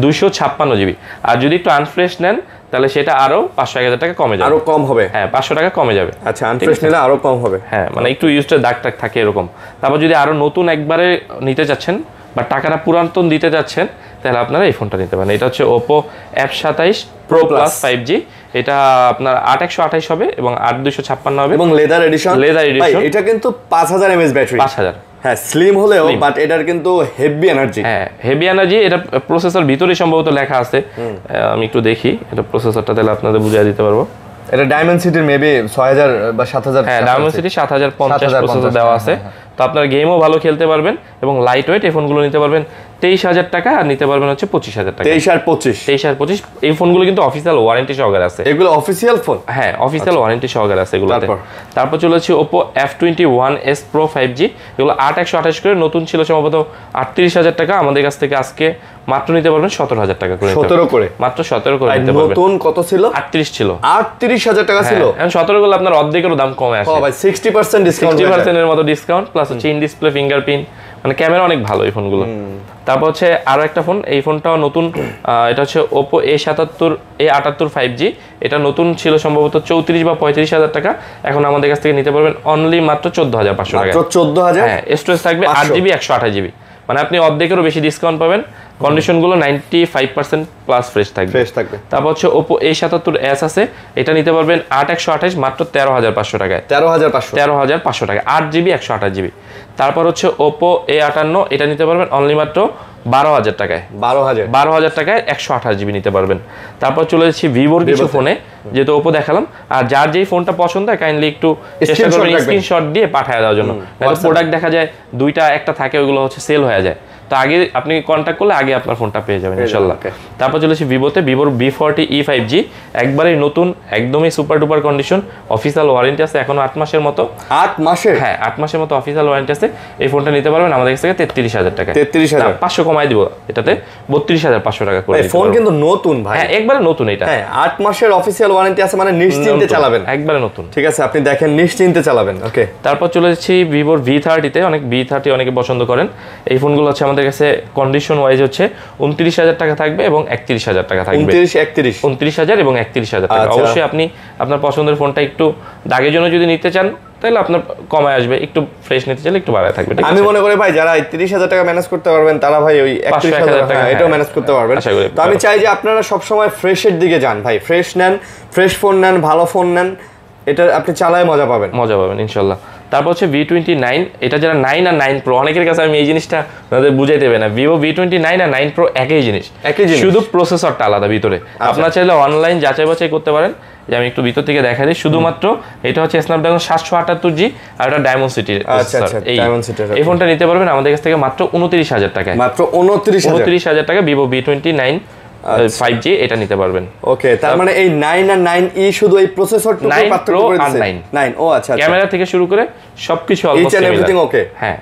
256GB। আর যদি একটু আনফ্রেশ নেন তাহলে সেটা আরো 500-1000 টাকা কমে যাবে, আরো কম হবে। হ্যাঁ, 500 টাকা কমে যাবে। আচ্ছা, আনফ্রেশ নিলে আরো কম হবে। হ্যাঁ, মানে একটু ইউজটা দাগ টাগ থাকে এরকম। তারপর যদি আরো নতুন একবারে নিতে চাচ্ছেন বা টাকাটা পুরাতন দিতে চাচ্ছেন, তাহলে আপনারা এই ফোনটা নিতে পারেন। এটা হচ্ছে Oppo F27 Pro Plus 5G, এটা আপনার 8,128 হবে এবং 8,256 হবে, এবং লেদার এডিশন। এটা কিন্তু 5,000 mAh ব্যাটারি, 5,000 হ্যাঁ স্লিম হলেও বাট এটার কিন্তু হেভি এনার্জি। হ্যাঁ হেভি এনার্জি, এটা প্রসেসর ভিতরে সম্ভবত লেখা আছে, আমি একটু দেখি এটা প্রসেসরটা, তাহলে আপনাদের বুঝিয়ে দিতে পারবো। এটা ডায়মেনসিটির মেবি 6000 বা 7000। হ্যাঁ ডায়মেনসিটি 7050 প্রসেসর দেওয়া আছে। তো আপনার গেমও ভালো খেলতে পারবেন এবং লাইট ওয়েট এই ফোনগুলো নিতে পারবেন 23000 টাকা, আর নিতে পারবেন হচ্ছে 25000 টাকা। 23 আর 25। 23 আর 25 এই ফোনগুলো কিন্তু অফিসিয়াল ওয়ারেন্টি সহকারে আছে। এগুলো অফিসিয়াল ফোন? হ্যাঁ অফিসিয়াল ওয়ারেন্টি সহকারে আছে এগুলোতে। তারপর চলে যাচ্ছে Oppo F21s Pro 5G, এগুলো 8128 করে, নতুন ছিল সম্ভবত 38000 টাকা, আমাদের কাছ থেকে আজকে মাত্র নিতে পারবেন 17000 টাকা করে। 17 করে? মাত্র 17 করে নিতে পারবেন। নতুন কত ছিল? 38 ছিল। 38000 টাকা ছিল। এখন 17 গুলো আপনার অর্ধেকেরও দাম কমে আসে। ও ভাই 60% ডিসকাউন্ট। 60% এর মতো ডিসকাউন্ট প্লাস হচ্ছে ইন ডিসপ্লে ফিঙ্গারপ্রিন্ট, মানে ক্যামেরা অনেক ভালো এই ফোনগুলো। তারপর হচ্ছে আরো একটা ফোন, এই ফোনটাও নতুন, এটা হচ্ছে Oppo A78 5G, এটা নতুন ছিল সম্ভবত 34 বা 35000 টাকা, এখন আমাদের কাছ থেকে নিতে পারবেন অনলি মাত্র 14500 টাকা। মাত্র 14000। হ্যাঁ স্টোরেজ থাকবে 8GB 128GB, মানে আপনি অর্ধেকেরও বেশি ডিসকাউন্ট পাবেন। কন্ডিশনগুলো 95% প্লাস ফ্রেশ থাকবে। তারপর হচ্ছে Oppo A77s আছে, এটা নিতে পারবেন 8128 মাত্র 13500 টাকায়। 13500 টাকা, 8GB 128GB। তারপর হচ্ছে Oppo A58, এটা নিতে পারবেন অনলি মাত্র 12000 টাকায়। 12000 টাকায় 128GB নিতে পারবেন। তারপর চলে যাচ্ছি ভিভোর কিছু ফোনে, যেহেতু Oppo দেখালাম, আর যার যেই ফোনটা পছন্দ হয় কাইন্ডলি একটু চেষ্টা করবেন স্ক্রিনশট দিয়ে পাঠিয়ে দেওয়ার জন্য। প্রোডাক্ট দেখা যায় দুইটা একটা থাকে, ওইগুলো হচ্ছে সেল হয়ে যায়, তো আগে আপনি কন্ট্যাক্ট করলে আগে আপনার ফোনটা পেয়ে যাবেন ইনশাআল্লাহ। তারপর চলেছি ভিভোতে, ভিভোর V40e 5G, একবারেই নতুন, একদমই super duper condition, official warranty আছে এখনো 8 মাসের মতো। 8 মাসের? হ্যাঁ 8 মাসের মতো অফিসিয়াল ওয়ারেন্টি আছে। এই ফোনটা নিতে পারবেন আমাদের কাছ থেকে 33000 টাকা। 33000? 500 কমাই দিব, এটাতে 32500 টাকা করে। ফোন কিন্তু নতুন ভাই। হ্যাঁ একবারে নতুন এটা। হ্যাঁ 8 মাসের অফিসিয়াল ওয়ারেন্টি আছে, মানে নিশ্চিন্তে চালাবেন, একবারে নতুন। ঠিক আছে, আপনি দেখেন নিশ্চিন্তে চালাবেন। ওকে তারপর চলে যাচ্ছি ভিভোর V30 তে, অনেক V30 অনেকে পছন্দ করেন। এই ফোনগুলো হচ্ছে আমাদের কাছে কন্ডিশন ওয়াইজ হচ্ছে 29000 টাকা থাকবে এবং 31000 টাকা থাকবে। 29000 এবং 31000 টাকা। অবশ্যই আপনি আপনার পছন্দের ফোনটা একটু দাগের জন্য যদি নিতে চান তাহলে আপনার কমে আসবে, একটু ফ্রেশ নিতে চাইলে একটু বাড়ায় থাকবে। আমি মনে করি ভাই যারা 30000 টাকা ম্যানেজ করতে পারবেন তারা ভাই ওই 31000 টাকা এটাও ম্যানেজ করতে পারবেন। তো আমি চাই যে আপনারা সব সময় ফ্রেশের দিকে যান ভাই, ফ্রেশ নেন, ফ্রেশ ফোন নেন, ভালো ফোন নেন, এটা আপনি চালায় মজা পাবেন ইনশাআল্লাহ। তারপর হচ্ছে V29, এটা যারা 9 আর 9 Pro, অনেকের কাছে আমি এই জিনিসটা আপনাদের বুঝাই দেবে না, Vivo V29 আর 9 Pro একই জিনিস, শুধু প্রসেসরটা আলাদা ভিতরে। আপনারা চাইলে অনলাইন যাচাই বাছাই করতে পারেন, যে আমি একটু ভিতর থেকে দেখা দিই। শুধুমাত্র এটা হচ্ছে স্ন্যাপড্রাগন 778G আর এটা ডায়মন্ডসিটির প্রসেসর। এই ফোনটা নিতে পারবেন আমাদের কাছ থেকে মাত্র 29000 টাকায়। মাত্র 29000 টাকা Vivo V29 5G এটা নিতে পারবেন। ওকে, তার মানে এই 9 আর 9E শুধু এই প্রসেসরটুকু পার্থক্য করে দিয়েছে। 9 ও আচ্ছা, ক্যামেরা থেকে শুরু করে সবকিছু অলমোস্ট এভরিথিং ওকে। হ্যাঁ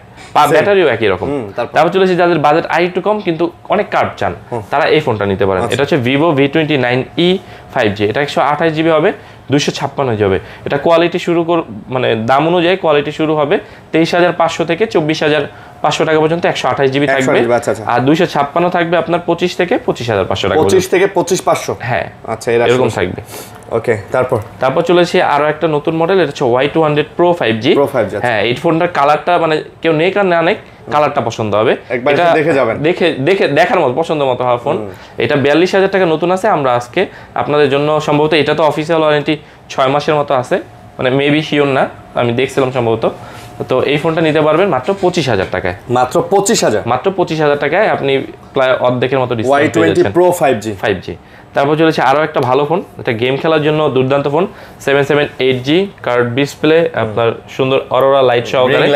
ব্যাটারিও একই রকম। তারপর চলেছি যাদের বাজেট আরেকটু কম কিন্তু অনেক কার্ভ চান, তারা এই ফোনটা নিতে পারেন। এটা হচ্ছে Vivo V29e 5G, এটা 128GB হবে, 256 হবে। এটা কোয়ালিটি শুরু মানে দাম অনুযায়ী কোয়ালিটি শুরু হবে 23500 থেকে 24500 টাকা পর্যন্ত, 128GB থাকবে। আর 256 থাকবে আপনার 25 থেকে 25500 টাকা। 25 থেকে 25500? হ্যাঁ আচ্ছা এরকম থাকবে। ওকে, তারপর চলেছি আরো একটা নতুন মডেল, এটা হচ্ছে Y200 Pro 5G। হ্যাঁ এই ফোনটার কালারটা মানে কেউ নেক আর না নেক কালারটা পছন্দ হবে, এটা দেখে যাবেন, দেখে দেখার মতো পছন্দ মতো হওয়া ফোন। এটা 42000 টাকা নতুন আছে। আমরা আজকে আপনাদের জন্য সম্ভবত, এটা তো অফিসিয়াল ওয়ারেন্টি 6 মাসের মতো আছে, মানে মেবি শিওর না, আমি দেখছিলাম সম্ভবত। তো এই ফোনটা নিতে পারবেন মাত্র 25000 টাকায়। মাত্র 25000 টাকায় আপনি প্রায় অর্ধেকের মতো ডিসকাউন্ট পেয়ে যাচ্ছেন। Y20 Pro 5G। তারপর চলেছে আরো একটা ভালো ফোন, এটা গেম খেলার জন্য দুর্দান্ত ফোন, 778G কার্ভ ডিসপ্লে, আপনার সুন্দর অরোরা লাইট সহকারে।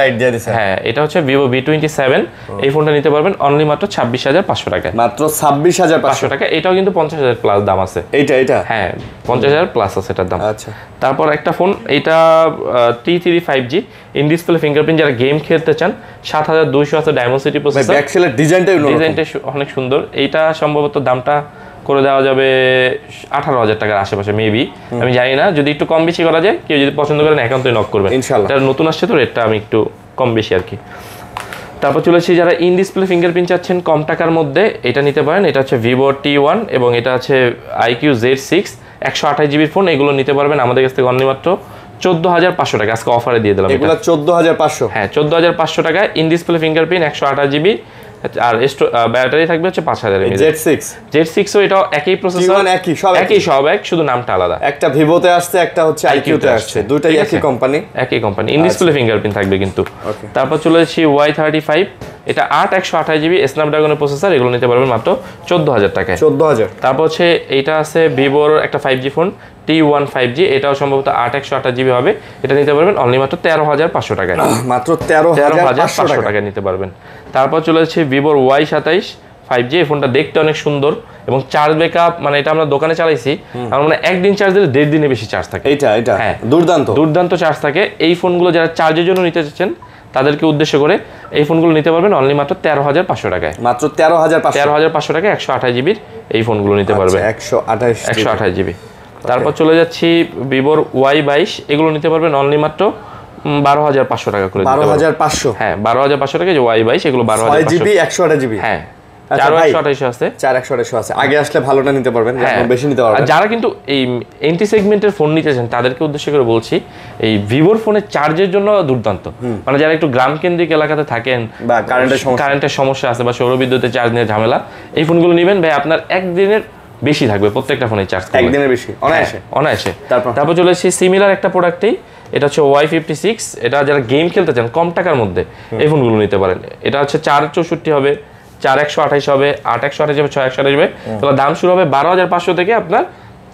হ্যাঁ এটা হচ্ছে Vivo V27। এই ফোনটা নিতে পারবেন অনলি মাত্র 26500 টাকায়। মাত্র 26500 টাকা। এটাও কিন্তু 50000 প্লাস দাম আছে। এটা হ্যাঁ 50000 প্লাস আছে এটার দাম। আচ্ছা, তারপর একটা ফোন, এটা T3 5G in display fingerprint, যারা গেম খেলতে চান, 7200 আছে ডায়মন্ডসিটি প্রসেসর। ব্যাক সেলের ডিজাইনটা অনেক সুন্দর। এইটা সম্ভবত দামটা করে দেওয়া যাবে 18000 টাকার আশেপাশে মেবি, আমি জানি না, যদি একটু কম বেশি করা যায়, কেউ যদি পছন্দ করেন একান্তই নক করবেন ইনশাআল্লাহ। এটা নতুন আসছে তো রেটটা আমি একটু কম বেশি আর কি। তারপর চলেছি যারা ইন ডিসপ্লে ফিঙ্গারপ্রিন্ট চাচ্ছেন কম টাকার মধ্যে, এটা নিতে পারেন। এটা হচ্ছে Vivo T1 এবং এটা আছে IQ Z6 128GB ফোন। এগুলো নিতে পারবেন আমাদের কাছ থেকে অনলি মাত্র 14500 টাকা। আজকে অফারে দিয়ে দিলাম এগুলো 14500। হ্যাঁ 14500 টাকায় ইন ডিসপ্লে ফিঙ্গারপ্রিন্ট 128GB আর ব্যাটারি থাকবে হচ্ছে 5000 mAh। Z6 ও এটা একই প্রসেসর, একই সব এক, শুধু নামটা আলাদা। একটা ভিভোতে আসছে, একটা হচ্ছে আইকিউতে আসছে, দুইটাই একই কোম্পানি। ইন ডিসপ্লে ফিঙ্গারপ্রিন্ট থাকবে কিন্তু। তারপর চলে যাচ্ছি Y35, এটা 8/128GB স্ন্যাপড্রাগনের প্রসেসর, এগুলো নিতে পারবেন মাত্র 14000 টাকায়। 14000। তারপর হচ্ছে এইটা আছে ভিভোর একটা 5G ফোন T1 5G, এটাও সম্ভবত 8/128GB হবে, এটা নিতে পারবেন অনলি মাত্র 13500 টাকায়। মাত্র 13500 টাকায় নিতে পারবেন। তারপর চলে যাচ্ছে ভিভোর Y27 5G, এই ফোনটা দেখতে অনেক সুন্দর এবং চার্জ ব্যাকআপ, মানে এটা আমরা দোকানে চালাইছি, আমার মানে একদিন চার্জ দিলে 1.5 দিনে বেশি চার্জ থাকে। এটা হ্যাঁ, দুর্দান্ত চার্জ থাকে। এই ফোনগুলো যারা চার্জের জন্য নিতে চাচ্ছেন তাদেরকে উদ্দেশ্য করে এই ফোনগুলো নিতে পারবেন অনলি মাত্র 13500 টাকায়। মাত্র 13500 টাকায় 128GB এই ফোনগুলো নিতে পারবেন, 128GB। তারপর চলে যাচ্ছি ভিভোর Y22, এগুলো নিতে পারবেন অনলি মাত্র 12500 টাকা করে। 12500? হ্যাঁ, 12500 টাকা। যে Y22 এগুলো 12500, 128GB। হ্যাঁ, 4128 আছে, 4128 আছে। আগে আসলে ভালোটা নিতে পারবেন, এখন বেশি নিতে পারবেন। যারা কিন্তু এই এন্টি সেগমেন্টের ফোন নিতে চান তাদেরকে উদ্দেশ্য করে বলছি, এই ভিভোর ফোনের চার্জের জন্য দুর্দান্ত। মানে যারা একটু গ্রাম কেন্দ্রিক এলাকাতে থাকেন বা কারেন্টের সমস্যা আছে বা সৌরবিদ্যুতের চার্জ নিয়ে ঝামেলা, এই ফোনগুলো নেবেন ভাই, আপনার একদিনের বেশি থাকবে প্রত্যেকটা ফোনে চার্জ, একদিনের বেশি অনায়াসে। তারপর চলে এসেছি সিমিলার একটা প্রোডাক্টেই, এটা হচ্ছে Y56, এটা যারা গেম খেলতে চান কম টাকার মধ্যে এই ফোনগুলো নিতে পারেন। এটা হচ্ছে 464 হবে, 4128 হবে, 8128 হবে, 6128 হবে। তাহলে দাম শুরু হবে 12500 থেকে আপনার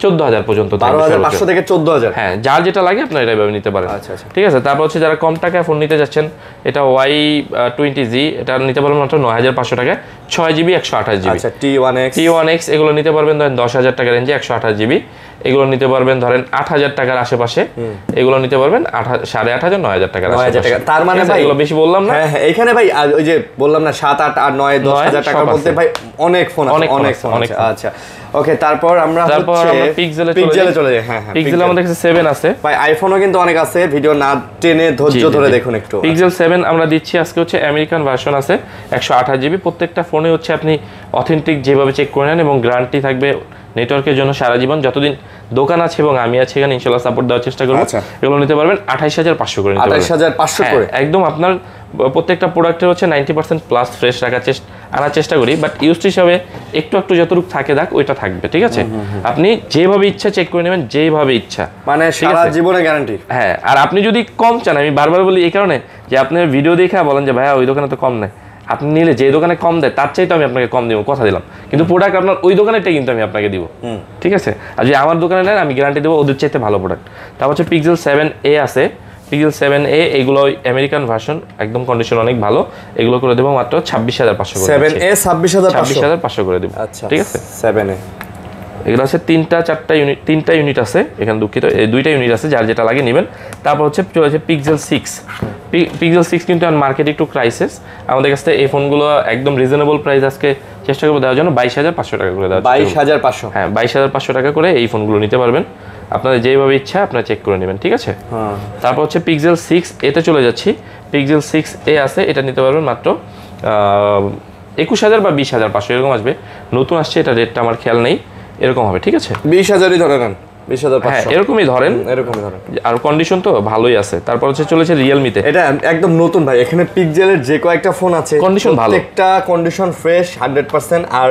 14000 পর্যন্ত। 12500 থেকে 14000, হ্যাঁ, যার যেটা লাগে আপনারা এটা ভাবে নিতে পারেন। আচ্ছা, ঠিক আছে। তারপর হচ্ছে যারা কম টাকায় ফোন নিতে যাচ্ছেন, এটা Y20Z, এটা নিতে পারবেন মাত্র 9500 টাকায়, 6GB 128GB। আচ্ছা, T1X এগুলো নিতে পারবেন ধরেন 10000 টাকা রেঞ্জে, 128GB। এগুলো নিতে পারবেন ধরেন 8000 টাকার আশেপাশে, এগুলো নিতে পারবেন 8500 9000 টাকার আশেপাশে। তার মানে ভাই এগুলো বেশি বললাম না। হ্যাঁ, এখানে ভাই ওই যে বললাম না 7 8 আর 9 10000 টাকার মধ্যে ভাই অনেক ফোন আছে। আচ্ছা, ওকে। তারপর আমরা পিক্সেলে চলে যাই। হ্যাঁ, পিক্সেলে আমাদের কাছে 7 আছে ভাই, আইফোনও কিন্তু অনেক আছে, ভিডিও না টেনে ধৈর্য ধরে দেখুন একটু। পিক্সেল 7 আমরা দিচ্ছি আজকে, হচ্ছে আমেরিকান ভার্সন আছে, 128GB। প্রত্যেকটা ফোনে হচ্ছে আপনি অথেন্টিক যেভাবে চেক করে নেন এবং গ্যারান্টি থাকবে নেটওয়ার্কের জন্য সারা জীবন, যতদিন দোকান আছে এবং আমি আছি এখানে ইনশাআল্লাহ সাপোর্ট দেওয়ার চেষ্টা করব। এগুলো নিতে পারবেন 28500 করে, 28500 করে একদম। আপনার প্রত্যেকটা প্রোডাক্টের হচ্ছে 90% প্লাস ফ্রেশ আনার চেষ্টা করি, বাট ইউজড হিসাবে একটু যতটুকু থাকে দাগ ওইটা থাকবে, ঠিক আছে। আপনি যেভাবে ইচ্ছা চেক করে নেবেন, যেভাবে ইচ্ছা, মানে সারা জীবনের গ্যারান্টি। হ্যাঁ, আর আপনি যদি কম চান, আমি বারবার বলি এই কারণে যে আপনি ভিডিও দেখে বলেন যে ভাইয়া ওই দোকানে তো কম নেয়, আপনি নিলে যে দোকানে কম দেয় তার চাইতে আমি আপনাকে কম দিব, কথা দিলাম, কিন্তু প্রোডাক্ট আপনার ওই দোকানেরটাই কিন্তু আমি আপনাকে দিব, ঠিক আছে। আর যদি আমার দোকানে নেন আমি গ্যারান্টি দেবো ওদের চাইতে ভালো প্রোডাক্ট। তারপর হচ্ছে পিক্সেল 7a আছে, পিক্সেল 7a এগুলো আমেরিকান ভার্সন, একদম কন্ডিশন অনেক ভালো, এগুলো করে দেবো মাত্র 26500 করে। 7a 26500 করে দেবো, ঠিক আছে। 7a এগুলো আছে 3টা ইউনিট আছে এখানে, দুঃখিত, এই 2টা ইউনিট আছে, যার যেটা লাগে নেবেন। তারপর হচ্ছে চলে যাচ্ছে পিক্সেল 6। পিক্সেল 6 কিন্তু মার্কেটে একটু ক্রাইসিস, আমাদের কাছে এই ফোনগুলো একদম রিজনেবল প্রাইস আজকে চেষ্টা করবো দেওয়ার জন্য, 22500 টাকা করে দেওয়া। 22500, হ্যাঁ, 22500 টাকা করে এই ফোনগুলো নিতে পারবেন, আপনাদের যেভাবে ইচ্ছা আপনারা চেক করে নেবেন, ঠিক আছে। তারপর হচ্ছে পিক্সেল 6 এতে চলে যাচ্ছি, পিক্সেল 6a আছে, এটা নিতে পারবেন মাত্র 21000 বা 20500 এরকম আসবে, নতুন আসছে, এটা রেটটা আমার খেয়াল নেই, এরকম হবে, ঠিক আছে। 20000ই ধরে নেন, 20500, হ্যাঁ এরকমই ধরেন, আর কন্ডিশন তো ভালোই আছে। তারপর হচ্ছে চলেছে রিয়েলমিতে, এটা একদম নতুন ভাই, এখানে পিক্সেলের যে কয়েকটা ফোন আছে কন্ডিশন ভালো, প্রত্যেকটা কন্ডিশন ফ্রেশ 100%। আর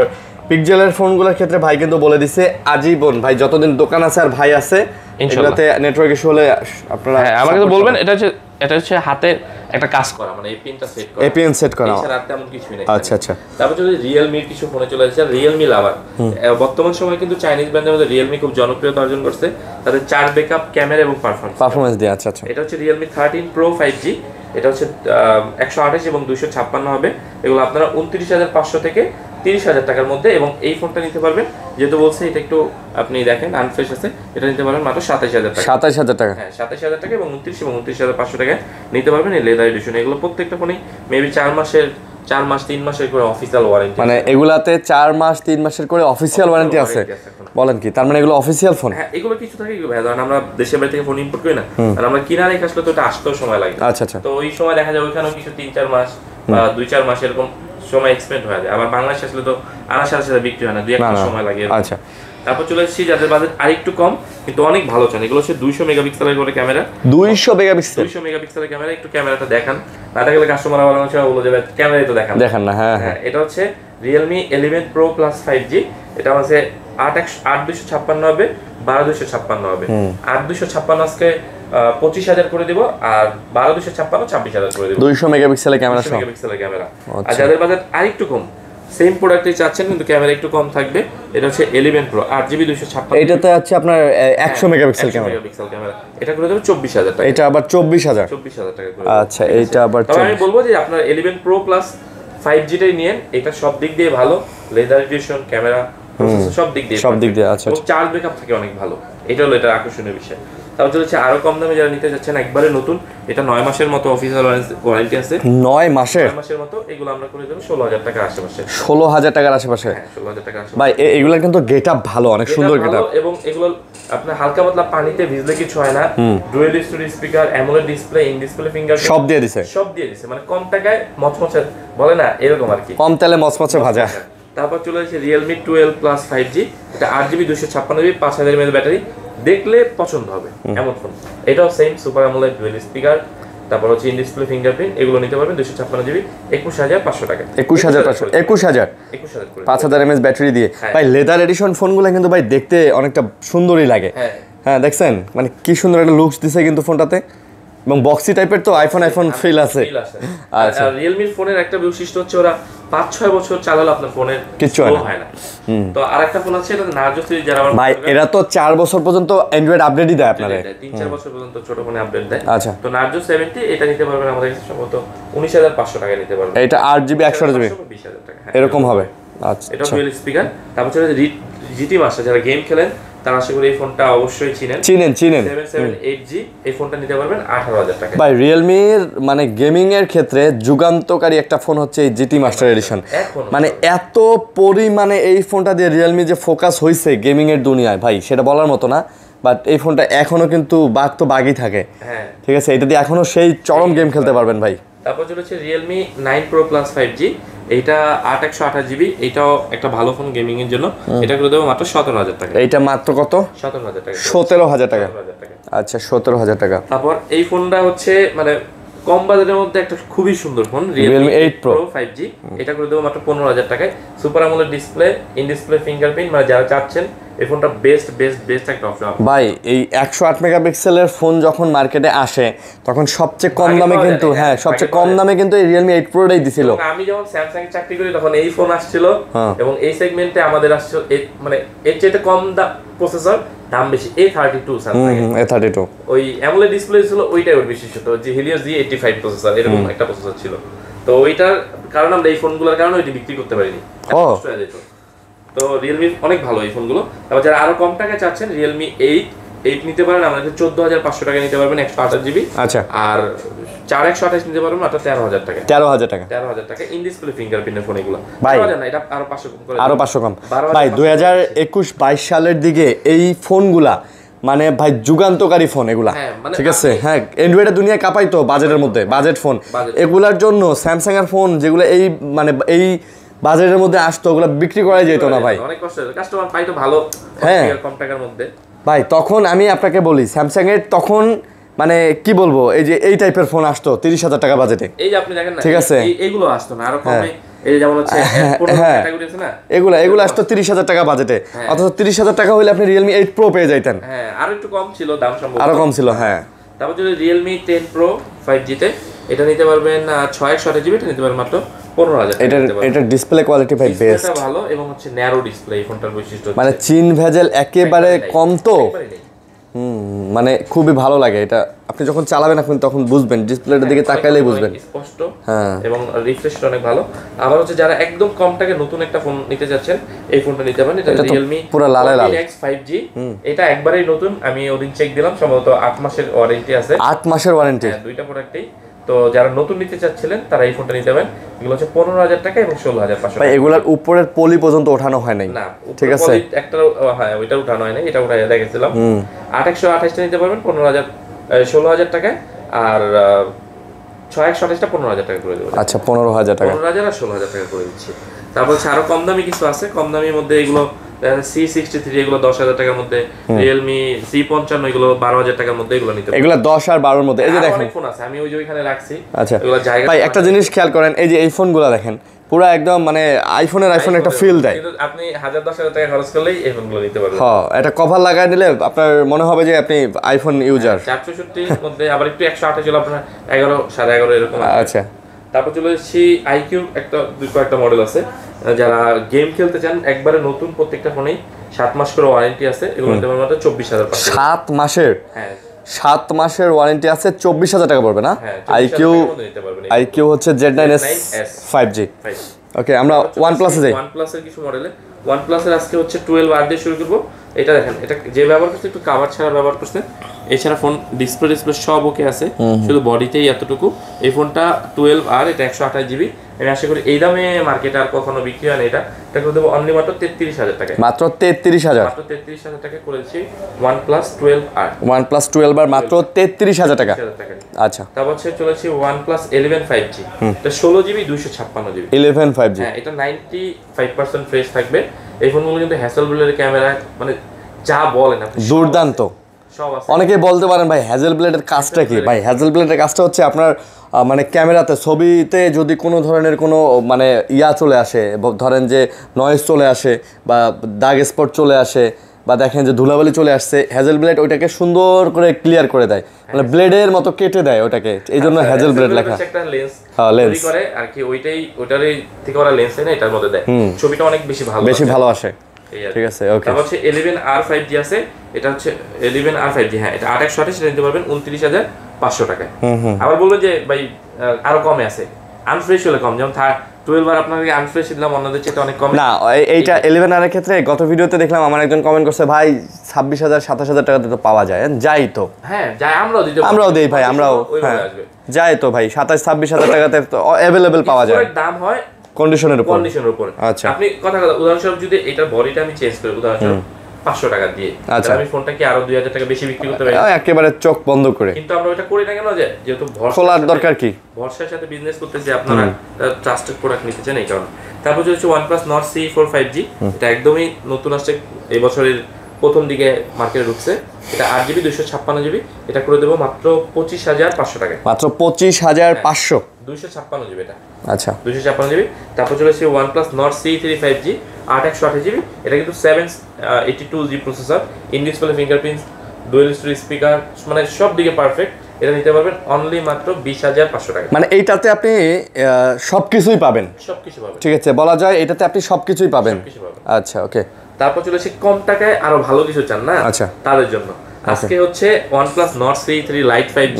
পিক্সেলের ফোনগুলোর ক্ষেত্রে ভাই কিন্তু বলে দিছে আজীবন, ভাই যতদিন দোকান আছে আর ভাই আছে, এগুলোতে নেটওয়ার্ক ইস্যু হলে আপনারা হ্যাঁ আমাকে তো বলবেন। এটা হচ্ছে হাতে একটা কাজ করা, মানে এই পিনটা সেট করা, এপিএন সেট করা, আর তেমন কিছুই নেই। আচ্ছা। তারপর যদি রিয়েলমির কিছু ফোনে চলে আসছে, রিয়েলমি লাভার, বর্তমান সময়ে কিন্তু চাইনিজ ব্র্যান্ডের মধ্যে রিয়েলমি খুব জনপ্রিয়তা অর্জন করছে, তাদের চার্জ ব্যাকআপ, ক্যামেরা এবং পারফরম্যান্স দিয়ে। আচ্ছা। এটা হচ্ছে রিয়েলমি 13 Pro 5G, এটা হচ্ছে 128 এবং 256 হবে, এগুলো আপনারা 29500 থেকে 30000 টাকার মধ্যে, এবং এই ফোনটা নিতে পারবেন, যেহেতু বলছে এটা একটু আপনি দেখেন আনফ্রেশ আছে, এটা নিতে পারবেন মাত্র 27000 টাকা। 27000 টাকা, হ্যাঁ 27000 টাকা, এবং 29 এবং 29500 টাকায় নিতে পারবেন এই লেদার এডিশন। এগুলো প্রত্যেকটা ফোনেই মেবি 4 মাস 3 মাসের করে অফিশিয়াল ওয়ারেন্টি, মানে এগুলাতে 4 মাস 3 মাসের করে অফিশিয়াল ওয়ারেন্টি আছে। বলেন কি, তার মানে এগুলো অফিশিয়াল ফোন? হ্যাঁ, এগুলো কিছু থাকে ভাই, কারণ আমরা দেশের বাইরে থেকে ফোন ইম্পোর্ট করি না, আর আমরা কিনা রেখে আসলে তো এটা আসতেও সময় লাগে। আচ্ছা। তো ওই সময় দেখা যায় ওইখানেও কিছু 3-4 মাস বা 2-4 মাস এরকম সময় এক্সপেন্ড হয়ে যায়, আবার বাংলাদেশে আসলে তো আনার সাথে সাথে বিক্রি হয় না, 2-1 মাস সময় লাগে। আচ্ছা, তারপর চলে এসেছি যাদের বাজেট আরেকটু কম কিন্তু অনেক ভালো চান, এগুলো হচ্ছে 200 মেগাপিক্সেলের করে ক্যামেরা। 200 মেগাপিক্সেল, 200 মেগাপিক্সেলের ক্যামেরা। একটু ক্যামেরাটা দেখান, না দেখালে কাস্টমার আবার অনেক সময় বলে যাবে ক্যামেরাই তো দেখান না। হ্যাঁ, এটা হচ্ছে Realme 11 Pro Plus 5G। এটা হচ্ছে 8256 হবে, 12256 হবে। 8256 আজকে 25,000 করে দিব, আর 12256 26,000 করে দিব। 200 মেগাপিক্সেলের ক্যামেরা, 200 মেগাপিক্সেলের ক্যামেরা। আর যাদের বাজেট আরেকটু কম, সেম প্রোডাক্টই চাচ্ছেন কিন্তু ক্যামেরা একটু কম থাকবে, এটা হচ্ছে 11 Pro 8GB 256। এটাতে আছে আপনার 100 মেগাপিক্সেল ক্যামেরা। এটা করে দেব 24,000 টাকা। এটা আবার 24,000 টাকা করে। আচ্ছা, এটা আবার তবে আমি বলবো যে আপনার 11 Pro Plus 5G টাই নিয়েন, এটা সব দিক দিয়ে ভালো, লেদার এডিশন, ক্যামেরা, প্রসেসর সব দিক দিয়ে আচ্ছা, চার্জ ব্যাকআপ থাকে অনেক ভালো, এটা হলো এটা আকর্ষণীয় বিষয়। তারপর হচ্ছে আরো কম দামে যারা নিতে যাচ্ছেন, একবারে নতুন, এটা 9 মাসের মতো অফিসিয়াল ওয়ারেন্টি আছে। 9 মাসের মতো, এগুলো আমরা করে দেব 16,000 টাকার আশেপাশে। 16,000 টাকার আশেপাশে? হ্যাঁ, 16,000 টাকার আশেপাশে। ভাই এগুলা কিন্তু গেটআপ ভালো, অনেক সুন্দর গেটআপ, এবং এগুলো আপনার হালকা পাতলা পানিতে ভিজলে কিছু হয় না। Dual storage speaker, AMOLED display, in display fingerprint সব দিয়ে দিছে, মানে কম টাকায় মচমচে বলে না এরকম আর কি, কম তেলে মচমচে ভাজা। তারপর চলে এসেছে Realme 12 Plus 5G। এটা 8GB 256GB, 5000 mAh ব্যাটারি, দেখলে পছন্দ হবে এমন ফোন। এটাও same super AMOLED dual speaker, তারপর হচ্ছে ইন ডিসপ্লে ফিঙ্গারপ্রিন্ট, এগুলো নিতে পারবেন 256GB 21,500 টাকা। 21,000 5000 mAh ব্যাটারি দিয়ে। ভাই লেদার এডিশন ফোনগুলো কিন্তু ভাই দেখতে অনেকটা সুন্দরই লাগে। হ্যাঁ দেখছেন, মানে কি সুন্দর একটা লুকস দিছে কিন্তু ফোনটাতে, এবং বক্সি টাইপের তো আইফোন ফিল আছে। আচ্ছা, Realme ফোনের একটা বৈশিষ্ট্য হচ্ছে ওরা 5-6 বছর চালালে আপনার ফোনের কিছু হয় না। তো আরেকটা ফোন আছে, এটা নার্জো সিরিজ, যারা ভাই এরা তো 4 বছর পর্যন্ত অ্যান্ড্রয়েড আপডেটই দেয় আপনাদের, 3-4 বছর পর্যন্ত ছোট ফোনে আপডেট দেয়। আচ্ছা, তো নার্জো 70 এটা নিতে পারবেন আমাদের কাছে সম্ভবত 19,500 টাকা নিতে পারবেন। এটা 8GB 128GB 20,000 টাকা এরকম হবে। আচ্ছা, এটা ডুয়াল স্পিকার। তারপর হচ্ছে GT মাস্টার, যারা গেম খেলেন তারা আশা করি এই ফোনটা অবশ্যই চিনেন। 778G, এই ফোনটা নিতে পারবেন 18,000 টাকা। ভাই Realme এর মানে গেমিং এর ক্ষেত্রে যুগান্তকারী একটা ফোন হচ্ছে এই GT মাস্টার এডিশন। মানে এত পরিমাণে এই ফোনটা দিয়ে Realme যে ফোকাস হয়েছে গেমিং এর দুনিয়ায়, ভাই সেটা বলার মতো না। বাট এই ফোনটা এখনো কিন্তু বাগই থাকে। হ্যাঁ, ঠিক আছে, এটা দিয়ে এখনো সেই চরম গেম খেলতে পারবেন ভাই। তারপর হচ্ছে Realme 9 Pro Plus 5G, এইটা 8/128GB, এটাও একটা ভালো ফোন গেমিং এর জন্য। এটা করে দেবো মাত্র 17,000 টাকা। এইটা মাত্র কত? 17,000 টাকা। 17,000 টাকা। আচ্ছা, 17,000 টাকা। তারপর এই ফোনটা হচ্ছে মানে কম বাজেটের মধ্যে একটা খুবই সুন্দর ফোন, Realme 8 Pro 5G। এটা করে দেবো মাত্র 15,000 টাকায়। Super AMOLED display, in display fingerprint, মানে যারা চাচ্ছেন এই ফোনটা বেস্ট একটা অপশন। ভাই এই 108 মেগাপিক্সেলের ফোন যখন মার্কেটে আসে তখন সবচেয়ে কম দামে কিন্তু সবচেয়ে কম দামে কিন্তু এই Realme 8 Proটাই দিছিল। আমি যখন স্যামসাং এ চাকরি করি তখন এই ফোন আসছিল, এবং এই সেগমেন্টে আমাদের আসছিল মানে এর চেয়ে কম দাম প্রসেসর, দাম বেশি, A32 স্যামসাং A32, ওই অ্যামোলেড ডিসপ্লে ছিল, ওইটাই ওর বিশেষত্ব, যে Helios G85 প্রসেসর, এরকম একটা প্রসেসর ছিল। তো ওইটার কারণে আমরা এই ফোনগুলোর কারণে ওইটা বিক্রি করতে পারিনি। তো Realme অনেক ভালো এই ফোনগুলো। তারপর যারা আরো কম টাকায় চাচ্ছেন, Realme 8 নিতে পারেন আমাদের 14,500 টাকা নিতে পারবেন 128GB। আচ্ছা, আর 4/128 নিতে পারবেন মাত্র 13,000 টাকা। 13,000 টাকা। ইন ডিসপ্লে ফিঙ্গারপ্রিন্টের ফোন এগুলো। ভাই না, এটা আরো 500 কম করে, আরো 500 কম। ভাই 2021-22 সালের দিকে এই ফোনগুলা মানে ভাই যুগান্তকারী ফোন এগুলা। ঠিক আছে, হ্যাঁ অ্যান্ড্রয়েডের দুনিয়া কাঁপাইতো বাজেটের মধ্যে, বাজেট ফোন এগুলার জন্য স্যামসাং এর ফোন যেগুলো এই মানে এই বাজেটের মধ্যে আসতো, ওগুলো বিক্রি করা যেত না ভাই, অনেক কষ্ট, কাস্টমার পাইতো ভালো কম টাকার মধ্যে। ভাই তখন আমি আপনাকে বলি স্যামসাং এর তখন মানে কি বলবো, এই যে এই টাইপের ফোন আসতো 30,000 টাকা বাজেটে। এই যে আপনি দেখেন না, ঠিক আছে, এইগুলো আসতো না, আরো কমে, এই যেমন হচ্ছে ক্যাটাগরি আছে না, এগুলো আসতো 30,000 টাকা বাজেটে। অথচ 30,000 টাকা হলে আপনি Realme 8 Pro পেয়ে যাইতেন। হ্যাঁ, আরো একটু কম ছিল দাম, সম্ভবত আরো কম ছিল। হ্যাঁ, তারপর যদি Realme 10 Pro 5G তে, এটা নিতে পারবেন 6/128GB, এটা নিতে পারবেন মাত্র 15,000। এটা ডিসপ্লে কোয়ালিটি ভাই বেস্ট, এটা ভালো, এবং হচ্ছে ন্যারো ডিসপ্লে এই ফোনটার বৈশিষ্ট্য, মানে চিন ভেজেল একেবারে কম, তো মানে খুবই ভালো লাগে এটা। আপনি যখন চালাবেন আপনি তখন বুঝবেন, ডিসপ্লেটার দিকে তাকাইলেই বুঝবেন স্পষ্ট। হ্যাঁ, এবং রিফ্রেশটা অনেক ভালো। আবার হচ্ছে যারা একদম কম টাকায় নতুন একটা ফোন নিতে যাচ্ছেন, এই ফোনটা নিতে পারেন। এটা Realme পুরো লাল 5G, এটা একবারেই নতুন, আমি ওদিন চেক দিলাম, সম্ভবত 8 মাসের ওয়ারেন্টি আছে। 8 মাসের ওয়ারেন্টি, দুইটা প্রোডাক্টেই। তো যারা নতুন নিতে চাচ্ছিলেন তারা এই ফোনটা নিতে পারেন। এগুলো হচ্ছে 15,000 টাকা এবং 16,500 ভাই এগুলার উপরের পলি পর্যন্ত ওঠানো হয় নাই। না, ঠিক আছে, একটা হ্যাঁ ওইটা উঠানো হয় নাই, এটা উঠাই দেখেছিলাম। 8/128 নিতে পারবেন 16,000 টাকায়। আর 6128টা 15000 টাকা করে দেবো। আচ্ছা 15000 টাকা, 15000 আর 16000 টাকা করে দিচ্ছি। তারপর হচ্ছে আরো কম দামি কিছু আছে, কম দামির মধ্যে এগুলো C63 এগুলো 10000 টাকার মধ্যে, Realme C55 এগুলো 12000 টাকার মধ্যে এগুলো নিতে পারবেন। এগুলো 10 আর 12 এর মধ্যে। এই যে দেখেন অনেক ফোন আছে, আমি ওই যে ওইখানে রাখছি। আচ্ছা এগুলো জায়গা ভাই একটা জিনিস খেয়াল করেন, এই যে এই ফোনগুলো দেখেন পুরো একদম মানে আইফোন একটা ফিল দেয়, কিন্তু আপনি 1000-10000 টাকা খরচ করলেই এই ফোনগুলো নিতে পারবেন। হ্যাঁ এটা কভার লাগায় দিলে আপনার মনে হবে যে আপনি আইফোন ইউজার। 464 এর মধ্যে আবার একটু 128 ছিল আপনার 11 11.5 এরকম। আচ্ছা তারপর চলে এসেছি IQ, কয়েকটা মডেল আছে যারা গেম খেলতে চান, একবারে নতুন, প্রত্যেকটা ফোনেই 7 মাস করে ওয়ারেন্টি আছে, এগুলো নিতে পারবেন মাত্র 24500। 7 মাসের? হ্যাঁ 7 মাসের ওয়ারেন্টি আছে, 24000 টাকা পড়বে না? IQ হচ্ছে Z9s 5G। ওকে আমরা OnePlus এ যাই। OnePlus এর কিছু মডেলে, OnePlus এর আজকে হচ্ছে 12R দিয়ে শুরু করব। এটা দেখেন, এটা যে ব্যবহার করতে একটু কভার ছাড়া ব্যবহার করতে, এছাড়া ফোন ডিসপ্লে সব ওকে আছে, শুধু বডিতেই এতটুকু। এই ফোনটা 12R, এটা 128GB। আমি আশা করি এই দামে মার্কেটে আর কখনো বিক্রি হয় না। এটা করে দেবো অনলি মাত্র 33000 টাকা। মাত্র 33000? মাত্র 33000 টাকা করেছি OnePlus 12R। OnePlus 12R মাত্র 33000 টাকা। আচ্ছা তারপর হচ্ছে চলেছি OnePlus 11 5G। এটা 16GB 256GB। 11 5G, হ্যাঁ এটা 95% ফ্রেশ থাকবে। এই ফোনগুলো কিন্তু হ্যাসেলব্লেডের ক্যামেরা মানে যা বলেন আপনি দুর্দান্ত। অনেকে বলতে পারেন ভাই হ্যাজেলব্লেডের কাজটা কি? ভাই হ্যাজেলব্লেডের কাজটা হচ্ছে আপনার মানে ক্যামেরাতে, ছবিতে যদি কোনো ধরনের কোনো মানে চলে আসে, ধরেন যে নয়েজ চলে আসে বা দাগ স্পট চলে আসে বা দেখেন যে ধুলাবালি চলে আসছে, হ্যাজেলব্লেড ওইটাকে সুন্দর করে ক্লিয়ার করে দেয়, মানে ব্লেডের মতো কেটে দেয় ওটাকে, এই জন্য হ্যাজেলব্লেড লেখা। একটা লেন্স লেন্স করে আর কি, ওইটারই থেকে ওরা লেন্স এনে এটার মধ্যে দেয়, ছবিটা অনেক বেশি ভালো আসে। ঠিক আছে ওকে। তারপর হচ্ছে 11R 5G আছে, এটা হচ্ছে 11R 5G। হ্যাঁ এটা 8128, সেটা নিতে পারবেন 29500 টাকায়। আবার বলবেন যে ভাই আরো কমে আছে, আনফ্রেশ হলে কম, যেমন 12R আপনাকে আনফ্রেশ দিলাম অন্যদের চেয়ে অনেক কম না। এইটা 11R এর ক্ষেত্রে গত ভিডিওতে দেখলাম আমার একজন কমেন্ট করছে, ভাই 26000-27000 টাকাতে তো পাওয়া যায়। যাই তো, হ্যাঁ যাই, আমরাও দেই ভাই, আমরাও যাই তো ভাই, 27-26000 টাকাতে তো अवेलेबल পাওয়া যায়। দাম হয় কন্ডিশনের উপর। আচ্ছা আপনি কথা উদাহরণস্বরূপ যদি এটার বডিটা আমি চেঞ্জ করি উদাহরণস্বরূপ 500 টাকা দিয়ে, আচ্ছা আমি ফোনটা কি আরো 2000 টাকা বেশি বিক্রি করতে পারি? একেবারে চোখ বন্ধ করে। কিন্তু আমরা এটা করি না কেন? যেহেতু খোলার দরকার কি, ভরসার সাথে বিজনেস করতেছি, আপনারা ট্রাস্টেড প্রোডাক্ট নিতে চান এই কারণে। তারপর হচ্ছে OnePlus Nord C4 5G। এটা একদমই নতুন আসছে, এই বছরের প্রথম দিকে মার্কেটে ঢুকছে। এটা 8GB 256GB। এটা করে দেবো মাত্র 25500 টাকায়। মাত্র 25500? 256GB এটা। আচ্ছা 256GB। তারপর চলেছে OnePlus Nord C3 5G 8/128GB। এটা কিন্তু 782G processor, in display fingerprint, dual story speaker, মানে সব দিকে পারফেক্ট। এটা নিতে পারবেন অনলি মাত্র 20500 টাকা। মানে এইটাতে আপনি সবকিছুই পাবেন? সবকিছু পাবেন, ঠিক আছে বলা যায় এটাতে আপনি সবকিছুই পাবেন। আচ্ছা ওকে। তারপর চলেছে কম টাকায় আরো ভালো কিছু চান না, আচ্ছা তাদের জন্য আজকে হচ্ছে OnePlus Nord C3 Lite 5G।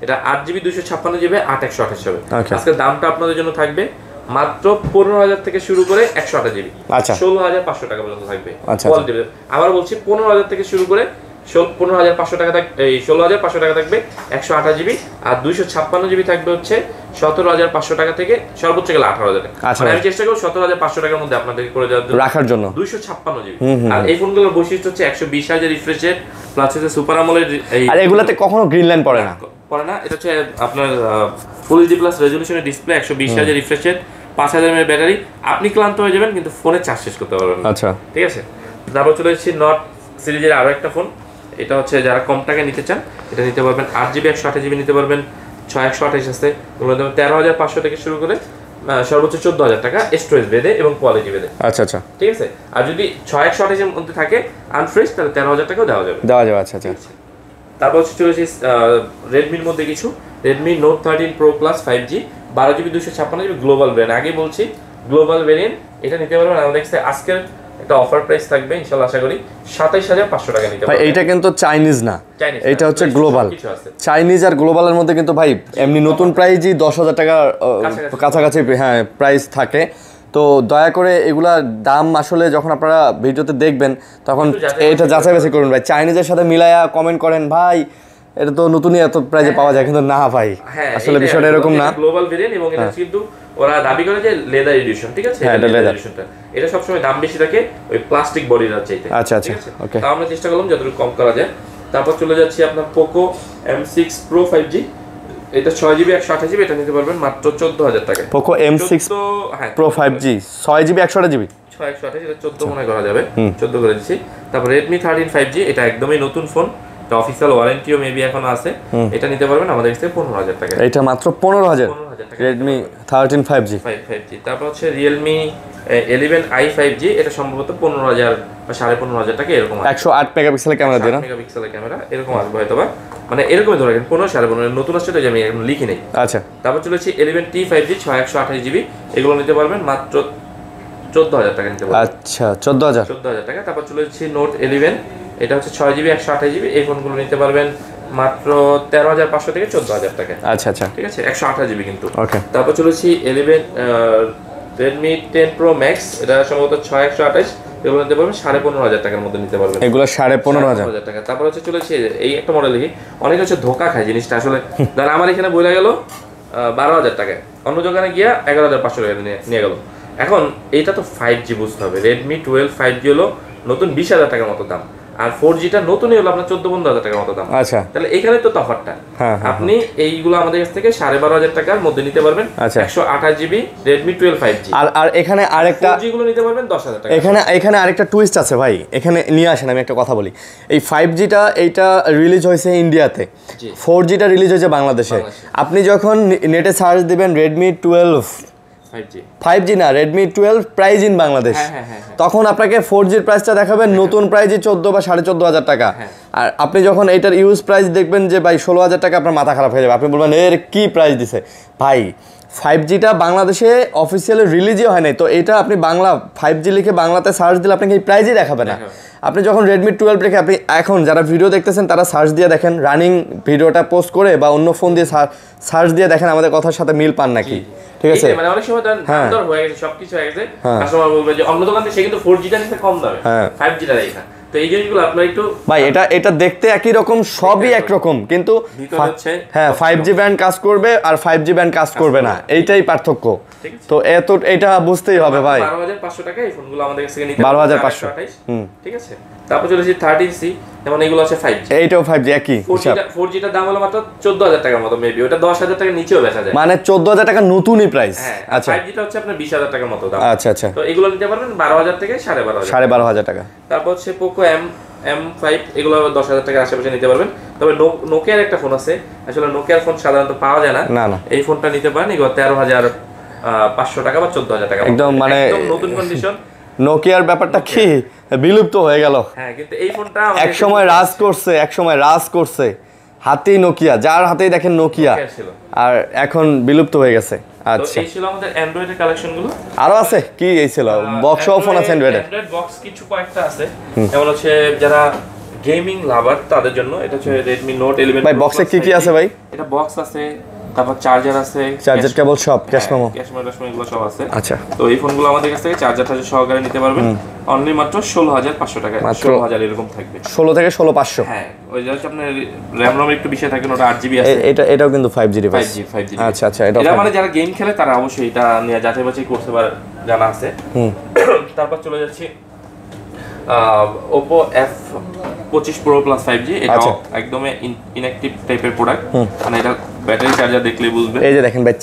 এটা 8GB 256GB 8/128GB। আজকে দামটা আপনাদের জন্য থাকবে মাত্র 15000 থেকে শুরু করে 128GB। আচ্ছা 16500 টাকা পর্যন্ত থাকবে। আচ্ছা আবার বলছি 15000 থেকে শুরু করে 15500 টাকা থাকবে, এই 16500 টাকা থাকবে 128GB। আর 256GB থাকবে হচ্ছে 17500 টাকা থেকে সর্বোচ্চ গেলে 18000 টাকা। মানে আমি চেষ্টা করব 17500 টাকার মধ্যে আপনাদেরকে করে দেওয়ার জন্য, রাখার জন্য 256GB। আর এই ফোনগুলোর বৈশিষ্ট্য হচ্ছে 120Hz রিফ্রেশ রেট প্লাস হচ্ছে সুপার আমোলেড। আর এগুলাতে কখনো গ্রিন লাইন পড়ে না। এটা হচ্ছে আপনার ফুল এইচডি প্লাস রেজোলিউশনের display, 120Hz refresh rate, 5000 mAh battery. আপনি ক্লান্ত হয়ে যাবেন কিন্তু ফোনে চার্জ শেষ করতে পারবেন। আচ্ছা ঠিক আছে। তারপর চলে এসেছি নট সিরিজের আরো একটা ফোন। এটা হচ্ছে যারা কম টাকায় নিতে চান, এটা নিতে পারবেন 8GB 128GB নিতে পারবেন, 6128 আছে, ওগুলো 13500 থেকে শুরু করে সর্বোচ্চ 14000 টাকা স্টোরেজ বেদে এবং কোয়ালিটি বেদে। আচ্ছা আচ্ছা ঠিক আছে। আর যদি 6128 এর মধ্যে থাকে আনফ্রেশ, তাহলে 13000 টাকাও দেওয়া যাবে। আচ্ছা আচ্ছা। তারপর হচ্ছে চলে এসেছি রেডমির মধ্যে কিছু, Redmi note 13 pro plus 5G 12GB 256GB global variant. আগে বলছি গ্লোবাল ভ্যারিয়েন্ট, এটা নিতে পারবেন আমাদের কাছে আজকের একটা অফার প্রাইস থাকবে ইনশাআল্লাহ, আশা করি 27500 টাকা নিতে পারবেন। ভাই এটা কিন্তু চাইনিজ না, এটা হচ্ছে গ্লোবাল। চাইনিজ আর গ্লোবালের মধ্যে কিন্তু ভাই এমনি নতুন প্রাইসই 10000 টাকা কাছাকাছি হ্যাঁ প্রাইস থাকে। তো দয়া করে এগুলার দাম আসলে যখন আপনারা ভিডিওতে দেখবেন তখন এটা যাচাই বাছাই করুন ভাই। চাইনিজের সাথে মিলায়া কমেন্ট করেন ভাই এটা তো নতুনই এত প্রাইসে পাওয়া যায়, কিন্তু না ভাই আসলে বিষয়টা এরকম না। গ্লোবাল ভেরিয়েন্ট এবং এটা কিন্তু ওরা দাবি করে যে লেদার এডিশন, ঠিক আছে? হ্যাঁ এটা লেদার এডিশনটা, এটা সব সময় দাম বেশি থাকে ওই প্লাস্টিক বডির চাইতে। আচ্ছা আচ্ছা ওকে। তাও আমরা চেষ্টা করলাম যতটুকু কম করা যায়। তারপর চলে যাচ্ছি আপনার পোকো M6 Pro 5G এটা 6GB 128GB, এটা নিতে পারবেন মাত্র 14000 টাকায়। Poco M6 Pro 5G 6GB 128GB 128, এটা 14 মনে করা যাবে, 14 করে দিচ্ছি। তারপর Redmi 13 5G, এটা একদমই নতুন ফোন, এটা অফিশিয়াল ওয়ারেন্টিও মেবি এখনো আছে, এটা নিতে পারবেন আমাদের কাছে 15000 টাকা। এটা মাত্র 15000 Redmi 13 5G। তারপর হচ্ছে Realme 11i 5G, এটা সম্ভবত 15000 বা 15500 টাকা এরকম আছে। 108 মেগাপিক্সেলের ক্যামেরা দিয়ে না, মেগাপিক্সেলের ক্যামেরা এরকম আসবে হয়তোবা, মানে এরকমই ধরে রাখেন, 15 15.5 নতুন আসছে তো আমি এখন লিখি নাই। আচ্ছা, তারপর চলেছি 11T 5G 128GB, এগুলো নিতে পারবেন মাত্র 14000 টাকা নিতে পারবেন। আচ্ছা 14000 টাকা। তারপর চলেছি Note 11, এটা হচ্ছে 6GB 128GB, এই ফোনগুলো নিতে পারবেন মাত্র 13500 থেকে 14000 টাকা। আচ্ছা আচ্ছা, ঠিক আছে, 128GB কিন্তু। ওকে। তারপর চলেছি 11 Redmi 10 Pro Max, এটা সম্ভবত 6128, এগুলো নিতে পারবেন 15500 টাকার মধ্যে নিতে পারবেন, এগুলো 15500 টাকা। তারপর হচ্ছে চলেছি এই একটা মডেল দেখি, অনেক হচ্ছে ধোকা খায় জিনিসটা আসলে, ধর আমার এখানে বইলা গেল 12000 টাকায়, অন্য দোকানে গিয়া 11500 টাকা নিয়ে গেল। এখন এইটা তো 5G বুঝতে হবে, Redmi 12 5G হলো নতুন 20000 টাকার মতো দাম, আর 4Gটা নতুনই হলো আপনার 14-15000 টাকার মতো দাম। আচ্ছা, তাহলে এখানে তো তফাৎটা, আপনি এইগুলো আমাদের কাছ থেকে 12500 টাকার মধ্যে নিতে পারবেন। 128GB Redmi 12 5G, আর এখানে আরেকটা 4G গুলো নিতে পারবেন 10000 টাকা। এখানে আরেকটা টুইস্ট আছে ভাই, এখানে নিয়ে আসেন, আমি একটা কথা বলি। এই 5Gটা এইটা রিলিজ হয়েছে ইন্ডিয়াতে, 4Gটা রিলিজ হয়েছে বাংলাদেশে। আপনি যখন নেটে সার্চ দিবেন Redmi 12 5G না, Redmi 12 প্রাইস ইন বাংলাদেশ, তখন আপনাকে 4Gর প্রাইসটা দেখাবেন নতুন প্রাইসই 14 বা 14500 টাকা। আর আপনি যখন এইটার ইউজ প্রাইস দেখবেন যে ভাই 16000 টাকা, আপনার মাথা খারাপ হয়ে যাবে, আপনি বলবেন এর কি প্রাইস দিছে ভাই। 5Gটা বাংলাদেশে অফিসিয়ালি রিলিজই হয় নাই, তো এটা আপনি বাংলা 5G লিখে বাংলাতে সার্চ দিলে আপনাকে এই প্রাইসই দেখাবে না। আপনি যখন Redmi 12 রেখে আপনি এখন যারা ভিডিও দেখতেছেন তারা সার্চ দিয়ে দেখেন, রানিং ভিডিওটা পোস্ট করে বা অন্য ফোন দিয়ে সার্চ দিয়ে দেখেন আমাদের কথার সাথে মিল পান নাকি। ঠিক আছে, মানে অনেক সময় দাম দর হয়ে গেছে, সবকিছু হয়ে গেছে, কাস্টমার বলবে যে অন্য দোকান থেকে সে কিন্তু 4Gটা নিতে কম দামে, 5Gটা দেয় না। তো এই জিনিসগুলো আপনারা একটু ভাই, এটা দেখতে একই রকম, সবই একরকম, কিন্তু হ্যাঁ 5G ব্যান্ড কাজ করবে আর 5G ব্যান্ড কাজ করবে না, এইটাই পার্থক্য। তো এটা বুঝতেই হবে ভাই। 12500 টাকা এই ফোনগুলো আমাদের কাছ থেকে নিতে 12500। ঠিক আছে। তারপর চলেছি 13C, যেমন এগুলো আছে 5G, এইটাও 5G একই। 4Gটার দাম হলো মাত্র 14000 টাকার মতো, মেবি ওটা 10000 টাকার নিচেও বেচা যায়, মানে 14000 টাকা নতুনই প্রাইস। আচ্ছা, 5Gটা হচ্ছে আপনার 20000 টাকার মতো দাম। আচ্ছা আচ্ছা, তো এগুলো নিতে পারবেন 12000 থেকে 12500 টাকা। তারপর হচ্ছে Poco M5, এগুলো 10000 টাকার আশেপাশে নিতে পারবেন। তবে নোকিয়ার একটা ফোন আছে, আসলে নোকিয়ার ফোন সাধারণত পাওয়া যায় না, এই ফোনটা নিতে পারেন, এগুলো 13500 টাকা বা 14000 টাকা, একদম মানে নতুন কন্ডিশন। নোকিয়ার ব্যাপারটা কি বিলুপ্ত হয়ে গেল। হ্যাঁ, কিন্তু এই ফোনটা এক সময় রাজ করছে হাতেই নোকিয়া, যার হাতেই দেখেন নোকিয়া, আর এখন বিলুপ্ত হয়ে গেছে। আচ্ছা, এই ছিল আমাদের অ্যান্ড্রয়েডের কালেকশনগুলো। আরো আছে কি? এই ছিল বক্স ও ফোন আছে অ্যান্ড্রয়েড বক্স, কিছু কয়েকটা আছে, যেমন হচ্ছে যারা গেমিং লাভার তাদের জন্য এটা হচ্ছে Redmi Note 11। ভাই বক্সে কি আছে ভাই? এটা বক্স আছে, তারপর চার্জার আছে, চার্জার কেবল সব, ক্যাশ মেমো এগুলো সব আছে। আচ্ছা, তো এই ফোনগুলো আমাদের কাছ থেকে চার্জার সহকারে নিতে পারবেন, অনলি মাত্র 16500 টাকা, 16000 এরকম থাকবে, 16 থেকে 16500। হ্যাঁ, ওই যে আপনার RAM ROM একটু বেশি থাকে, ওটা 8GB আছে। এটাও কিন্তু 5G ডিভাইস। 5G। আচ্ছা আচ্ছা, এটা মানে যারা গেম খেলে তারা অবশ্যই এটা নিয়ে যাচাই বাছাই করতে পারে, জানা আছে। তারপর চলে যাচ্ছি Oppo F25 Pro Plus 5G, এটা একদমই ইনঅ্যাকটিভ টাইপের প্রোডাক্ট, মানে এটা ব্যাটারি চার্জার দেখলেই বুঝবে। এই যে দেখেন ভাই,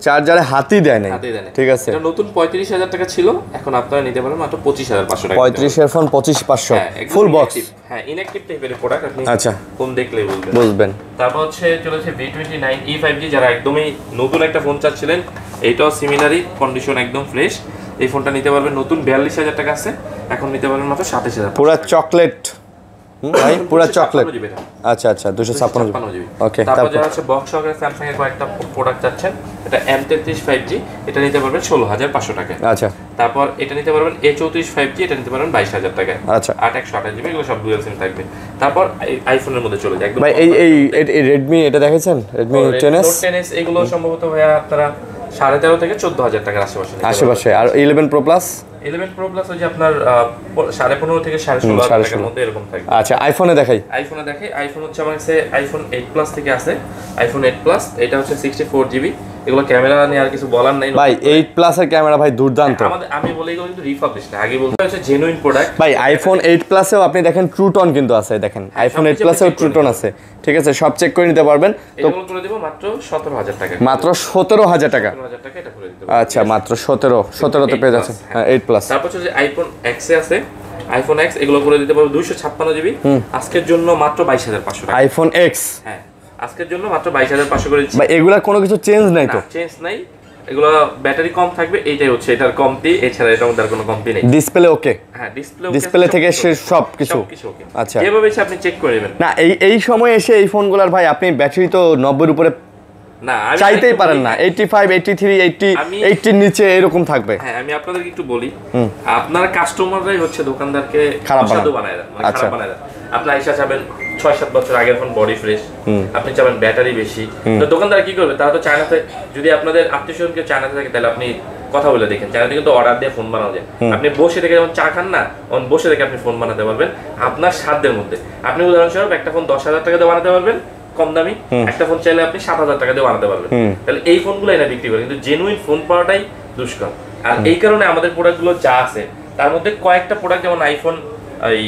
চার্জারে হাতই দেয় নাই। ঠিক আছে, এটা নতুন 35000 টাকা ছিল, এখন আপনারা নিতে পারেন মাত্র 25500 টাকা। 35 এর ফোন 25500 ফুল বক্স। হ্যাঁ, ইনঅ্যাকটিভ টাইপের প্রোডাক্ট, আপনি আচ্ছা ফোন দেখলেই বুঝবেন। তারপর হচ্ছে চলেছে V29e 5G, যারা একদমই নতুন একটা ফোন চাচ্ছিলেন, এইটাও সিমিলারই কন্ডিশন, একদম ফ্রেশ। এই ফোনটা নিতে পারবেন নতুন 42000 টাকা আছে, এখন নিতে পারবেন মাত্র 27000। পুরো চকলেট ভাই, পুরো চকলেট। আচ্ছা আচ্ছা, 256 ওকে। তারপর যারা হচ্ছে বক্স সহকারে স্যামসাং এর কয়েকটা প্রোডাক্ট চাচ্ছেন, এটা M33 5G, এটা নিতে পারবেন 16500 টাকা। আচ্ছা, তারপর এটা নিতে পারবেন A34 5G, এটা নিতে পারবেন 22000 টাকা। আচ্ছা, 128GB, এগুলো সব ডুয়াল সিম থাকবে। তারপর আইফোনের মধ্যে চলে যায় একদম ভাই, এই Redmi এটা দেখেছেন, Redmi 10s, Note 10s, এগুলো সম্ভবত ভাইয়া আপনারা 13.5 থেকে 14000 টাকার আশেপাশে। আর 11 Pro Plus 11 Pro Plus ওই যে আপনার 15.5 থেকে 16.5 টাকার মধ্যে এরকম থাকবে। আচ্ছা, আইফোনে দেখাই। আইফোন হচ্ছে আমার কাছে iPhone 8 Plus থেকে আছে, iPhone 8 Plus, এটা হচ্ছে 64GB, এগুলো ক্যামেরা নিয়ে আর কিছু বলার নাই ভাই 8 প্লাস এর ক্যামেরা ভাই দুর্দান্ত। আমি বলি এগুলো কিন্তু রিফাবলিশ না, আগে বলতে হচ্ছে জেনুইন প্রোডাক্ট। ভাই আইফোন 8 প্লাসেও আপনি দেখেন ট্রু টোন কিন্তু আছে, দেখেন আইফোন 8 প্লাসেও ট্রু টোন আছে, ঠিক আছে, সব চেক করে নিতে পারবেন। তো এগুলো করে দেব মাত্র 17000 টাকা, মাত্র 17000 টাকা। 17000 টাকা এটা করে দিতে। আচ্ছা মাত্র 17 তে পেয়ে যাচ্ছে। হ্যাঁ 8 প্লাস। তারপর হচ্ছে আইফোন X এ আছে, আইফোন X এগুলো করে দিতে পারবো 256 জিবি, আজকের জন্য মাত্র 22500 টাকা। আইফোন X হ্যাঁ আজকের জন্য মাত্র 22500 করে দিচ্ছি। ভাই এগুলা কোনো কিছু চেঞ্জ নাই তো? চেঞ্জ নাই, এগুলো ব্যাটারি কম থাকবে, এইটাই হচ্ছে এটার কমতি, এছাড়া এটার মধ্যে আর কোনো কমতি নেই। ডিসপ্লে ওকে? হ্যাঁ ডিসপ্লে থেকে সব কিছু ওকে। আচ্ছা যেভাবে ইচ্ছা আপনি চেক করে নেবেন। না এই সময় এসে এই ফোনগুলোর ভাই আপনি ব্যাটারি তো 90 এর উপরে না চাইতেই পারেন না, 85 83 80 80 এর নিচে এরকম থাকবে। হ্যাঁ আমি আপনাদেরকে একটু বলি, আপনার কাস্টমাররাই হচ্ছে দোকানদারকে খারাপ বানায় দেয়, মানে খারাপ বানায় দেয়। আপনি আইসা চাবেন 6-7 বছর আগের ফোন, বডি ফ্রেশ, আপনি চাবেন ব্যাটারি বেশি, তো দোকানদার কি করবে? তারা তো চায়নাতে, যদি আপনাদের আত্মীয়স্বজন কেউ চায়নাতে থাকে তাহলে আপনি কথা বলে দেখেন, চায়নাতে কিন্তু অর্ডার দিয়ে ফোন বানানো যায়। আপনি বসে থেকে যেমন চা খান না, বসে থেকে আপনি ফোন বানাতে পারবেন আপনার সাধ্যের মধ্যে। আপনি উদাহরণস্বরূপ একটা ফোন 10,000 টাকা দিয়ে বানাতে পারবেন কম দামি, একটা ফোন চাইলে আপনি 7,000 টাকা দিয়ে বানাতে পারবেন। তাহলে এই ফোনগুলো এনে বিক্রি করে, কিন্তু জেনুইন ফোন পাওয়াটাই দুষ্কর। আর এই কারণে আমাদের প্রোডাক্টগুলো যা আছে তার মধ্যে কয়েকটা প্রোডাক্ট, যেমন আইফোন এই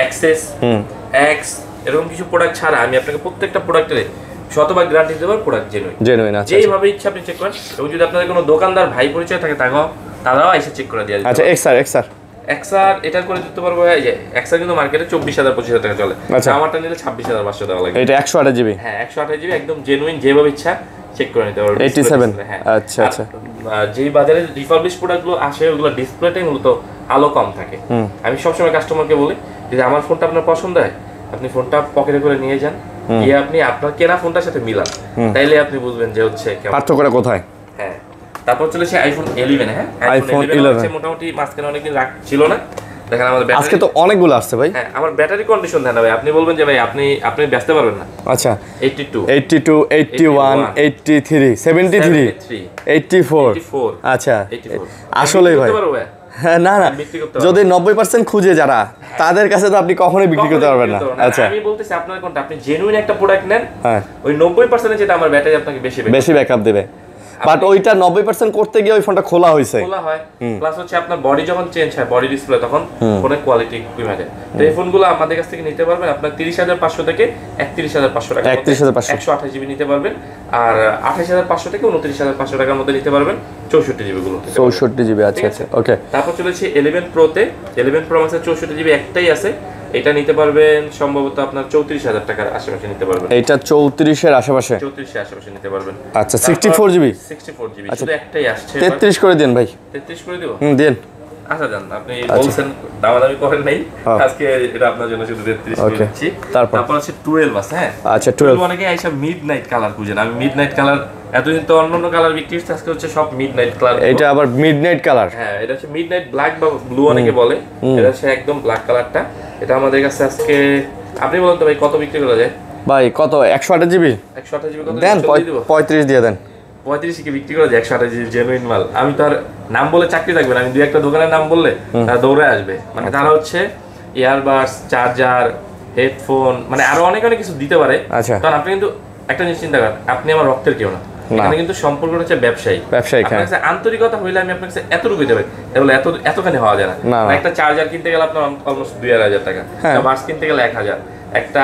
এক্সএস এক্স এরকম কিছু প্রোডাক্ট ছাড়া আমি আপনাকে প্রত্যেকটা প্রোডাক্টের শতভাগ গ্যারান্টি দিতে পারবো প্রোডাক্ট জেনুইন আছে। যেইভাবে ইচ্ছা আপনি চেক করেন, এবং যদি আপনাদের কোনো দোকানদার ভাই পরিচয় থাকে তারাও এসে চেক করে দিয়ে দিতে। আচ্ছা এক্সআর এটা করে দিতে পারবো। এই যে এক্সআর কিন্তু মার্কেটে 24,000-25,000 টাকা চলে, আমারটা নিলে 26,500 টাকা লাগে। এটা 128 জিবি? হ্যাঁ 128 জিবি একদম জেনুইন, যেভাবে ইচ্ছা চেক করে নিতে পারবেন। 87? হ্যাঁ আচ্ছা আচ্ছা। যেই বাজারে রিফারবিশ প্রোডাক্টগুলো আসে ওগুলো ডিসপ্লেটাই মূলত আলো কম থাকে। আমি সবসময় কাস্টমারকে বলি, যদি আমার ফোনটা আপনার পছন্দ হয় আপনি ফোনটা পকেটে করে নিয়ে যান, গিয়ে আপনি আপনার কেনা ফোনটার সাথে মিলান, তাইলে আপনি বুঝবেন যে হচ্ছে পার্থক্যটা কোথায়। হ্যাঁ তারপর চলেছে আইফোন 11। হ্যাঁ আইফোন 11 মোটামুটি মাঝখানে অনেকদিন ছিল না, দেখেন আমাদের আজকে তো অনেকগুলো আসছে ভাই। হ্যাঁ আমার ব্যাটারি কন্ডিশন দেন ভাই, আপনি বলবেন যে ভাই আপনি ব্যস্ত পারবেন না। আচ্ছা 82 81 83 73 84 আচ্ছা আসলে ভাই না যদি 90% খুঁজে যারা, তাদের কাছে তো আপনি কখনোই বিক্রি করতে পারবেন না। আচ্ছা আমি বলতেছি আপনার কোনটা, আপনি জেনুইন একটা প্রোডাক্ট নেন, হ্যাঁ ওই 90% যেটা আমার ব্যাটারি আপনাকে বেশি ব্যাকআপ দেবে, বাট ওইটা 90% করতে গিয়ে ওই ফোনটা খোলা হয়, প্লাস হচ্ছে আপনার বডি যখন চেঞ্জ হয়, বডি ডিসপ্লে, তখন ফোনের কোয়ালিটি কমে যায়। তো এই ফোনগুলো আমাদের কাছ থেকে নিতে পারবেন আপনার 30,500 থেকে 31,500 টাকা, 128 জিবি নিতে পারবেন। আর 28,500 থেকে 29,500 টাকার মধ্যে নিতে পারবেন 64 জিবি গুলো। 64 জিবি আচ্ছা আচ্ছা ওকে। তারপর চলেছে 11 প্রোতে, 11 প্রো ম্যাক্সের 64 জিবি একটাই আছে, এটা নিতে পারবেন সম্ভবত আপনার 34,000 টাকার আশেপাশে নিতে পারবেন। এটা 34 এর আশেপাশে, 34 এর আশেপাশে নিতে পারবেন। আচ্ছা 64 জিবি, 64 জিবি শুধু একটাই আসছে। 33 করে দেন ভাই। 33 করে দেব? দেন। আচ্ছা জান, আপনি বলছেন দামাদামি করেন নাই, আজকে এটা আপনার জন্য শুধু 33 করে দিচ্ছি। তারপর আছে 12 আছে। হ্যাঁ আচ্ছা 12 অনেকে আইসা মিডনাইট কালার খুঁজেন, আমি মিডনাইট কালার এতদিন তো অন্য কালার বিক্রি হচ্ছে, আজকে হচ্ছে সব মিডনাইট কালার। এটা আবার মিডনাইট কালার? হ্যাঁ এটা হচ্ছে মিডনাইট ব্ল্যাক বা ব্লু অনেকে বলে, এটা হচ্ছে একদম ব্ল্যাক কালারটা। এটা আমাদের কাছে আজকে, আপনি বলুন তো ভাই কত বিক্রি করা যায়? ভাই কত? 128 জিবি? 128 জিবি কত দেন? 35 দিয়ে দেন। 35 কি বিক্রি করা যায়? 128 জিবি জেনুইন মাল। আমি তো আর নাম বলে চাকরি থাকবে না, আমি দুই একটা দোকানের নাম বললে তারা দৌড়ে আসবে, মানে তারা হচ্ছে ইয়ারবাডস, চার্জার, হেডফোন, মানে আরো অনেক কিছু দিতে পারে। কারণ আপনি কিন্তু একটা জিনিস চিন্তা করেন, আপনি আমার রক্তের কেউ না, এখানে কিন্তু সম্পর্কটা হচ্ছে ব্যবসায়ী। আপনার কাছে আন্তরিকতা হইলে আমি আপনার কাছে এতটুকু দিতে পারি, তাহলে এতখানি হওয়া যায় না। একটা চার্জার কিনতে গেলে আপনার অলমোস্ট 2,500 টাকা, বাস কিনতে গেলে 1,000, একটা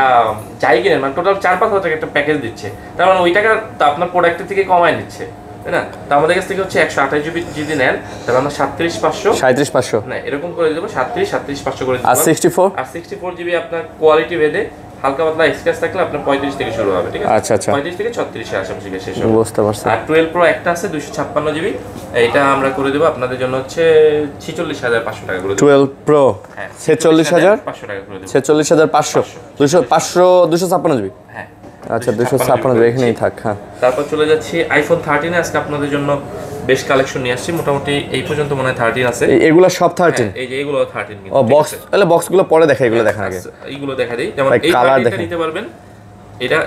যাই কিনেন মানে টোটাল 4-5 টাকা একটা প্যাকেজ দিচ্ছে, তার মানে ওই টাকা তো আপনার প্রোডাক্টের থেকে কমায় নিচ্ছে, তাই না? তো আমাদের কাছ থেকে হচ্ছে 128 জিবি যদি নেন তাহলে আমরা 37,500 না এরকম করে দেবো, 37,500 করে দেবো। আর 64 জিবি আপনার কোয়ালিটি ভেদে হালকা পাতলা এক্সট্রা থাকলে আপনার 35 থেকে শুরু হবে, ঠিক আছে? আচ্ছা আচ্ছা 35 থেকে 36 এর আশেপাশে শেষ হবে। বুঝতে পারছি। আর 12 প্রো একটা আছে 256 জিবি, এটা আমরা করে দেব আপনাদের জন্য হচ্ছে 46,500 টাকা করে দেব। 12 প্রো 46,500 টাকা করে দেব। 46,500 256 জিবি। হ্যাঁ আচ্ছা 256 জিবি এখানেই থাক। হ্যাঁ তারপর চলে যাচ্ছি আইফোন 13 এ। আজকে আপনাদের জন্য বেশ কালেকশন নিয়ে আসছি, মোটামুটি এই পর্যন্ত মনে হয় 13 আছে। এগুলো সব 13? এই যে এগুলো 13 কিন্তু। ও বক্স, তাহলে বক্সগুলো পরে দেখা, এগুলো দেখেন আগে। এইগুলো দেখা দেই, যেমন এই কালারটা নিতে পারবেন,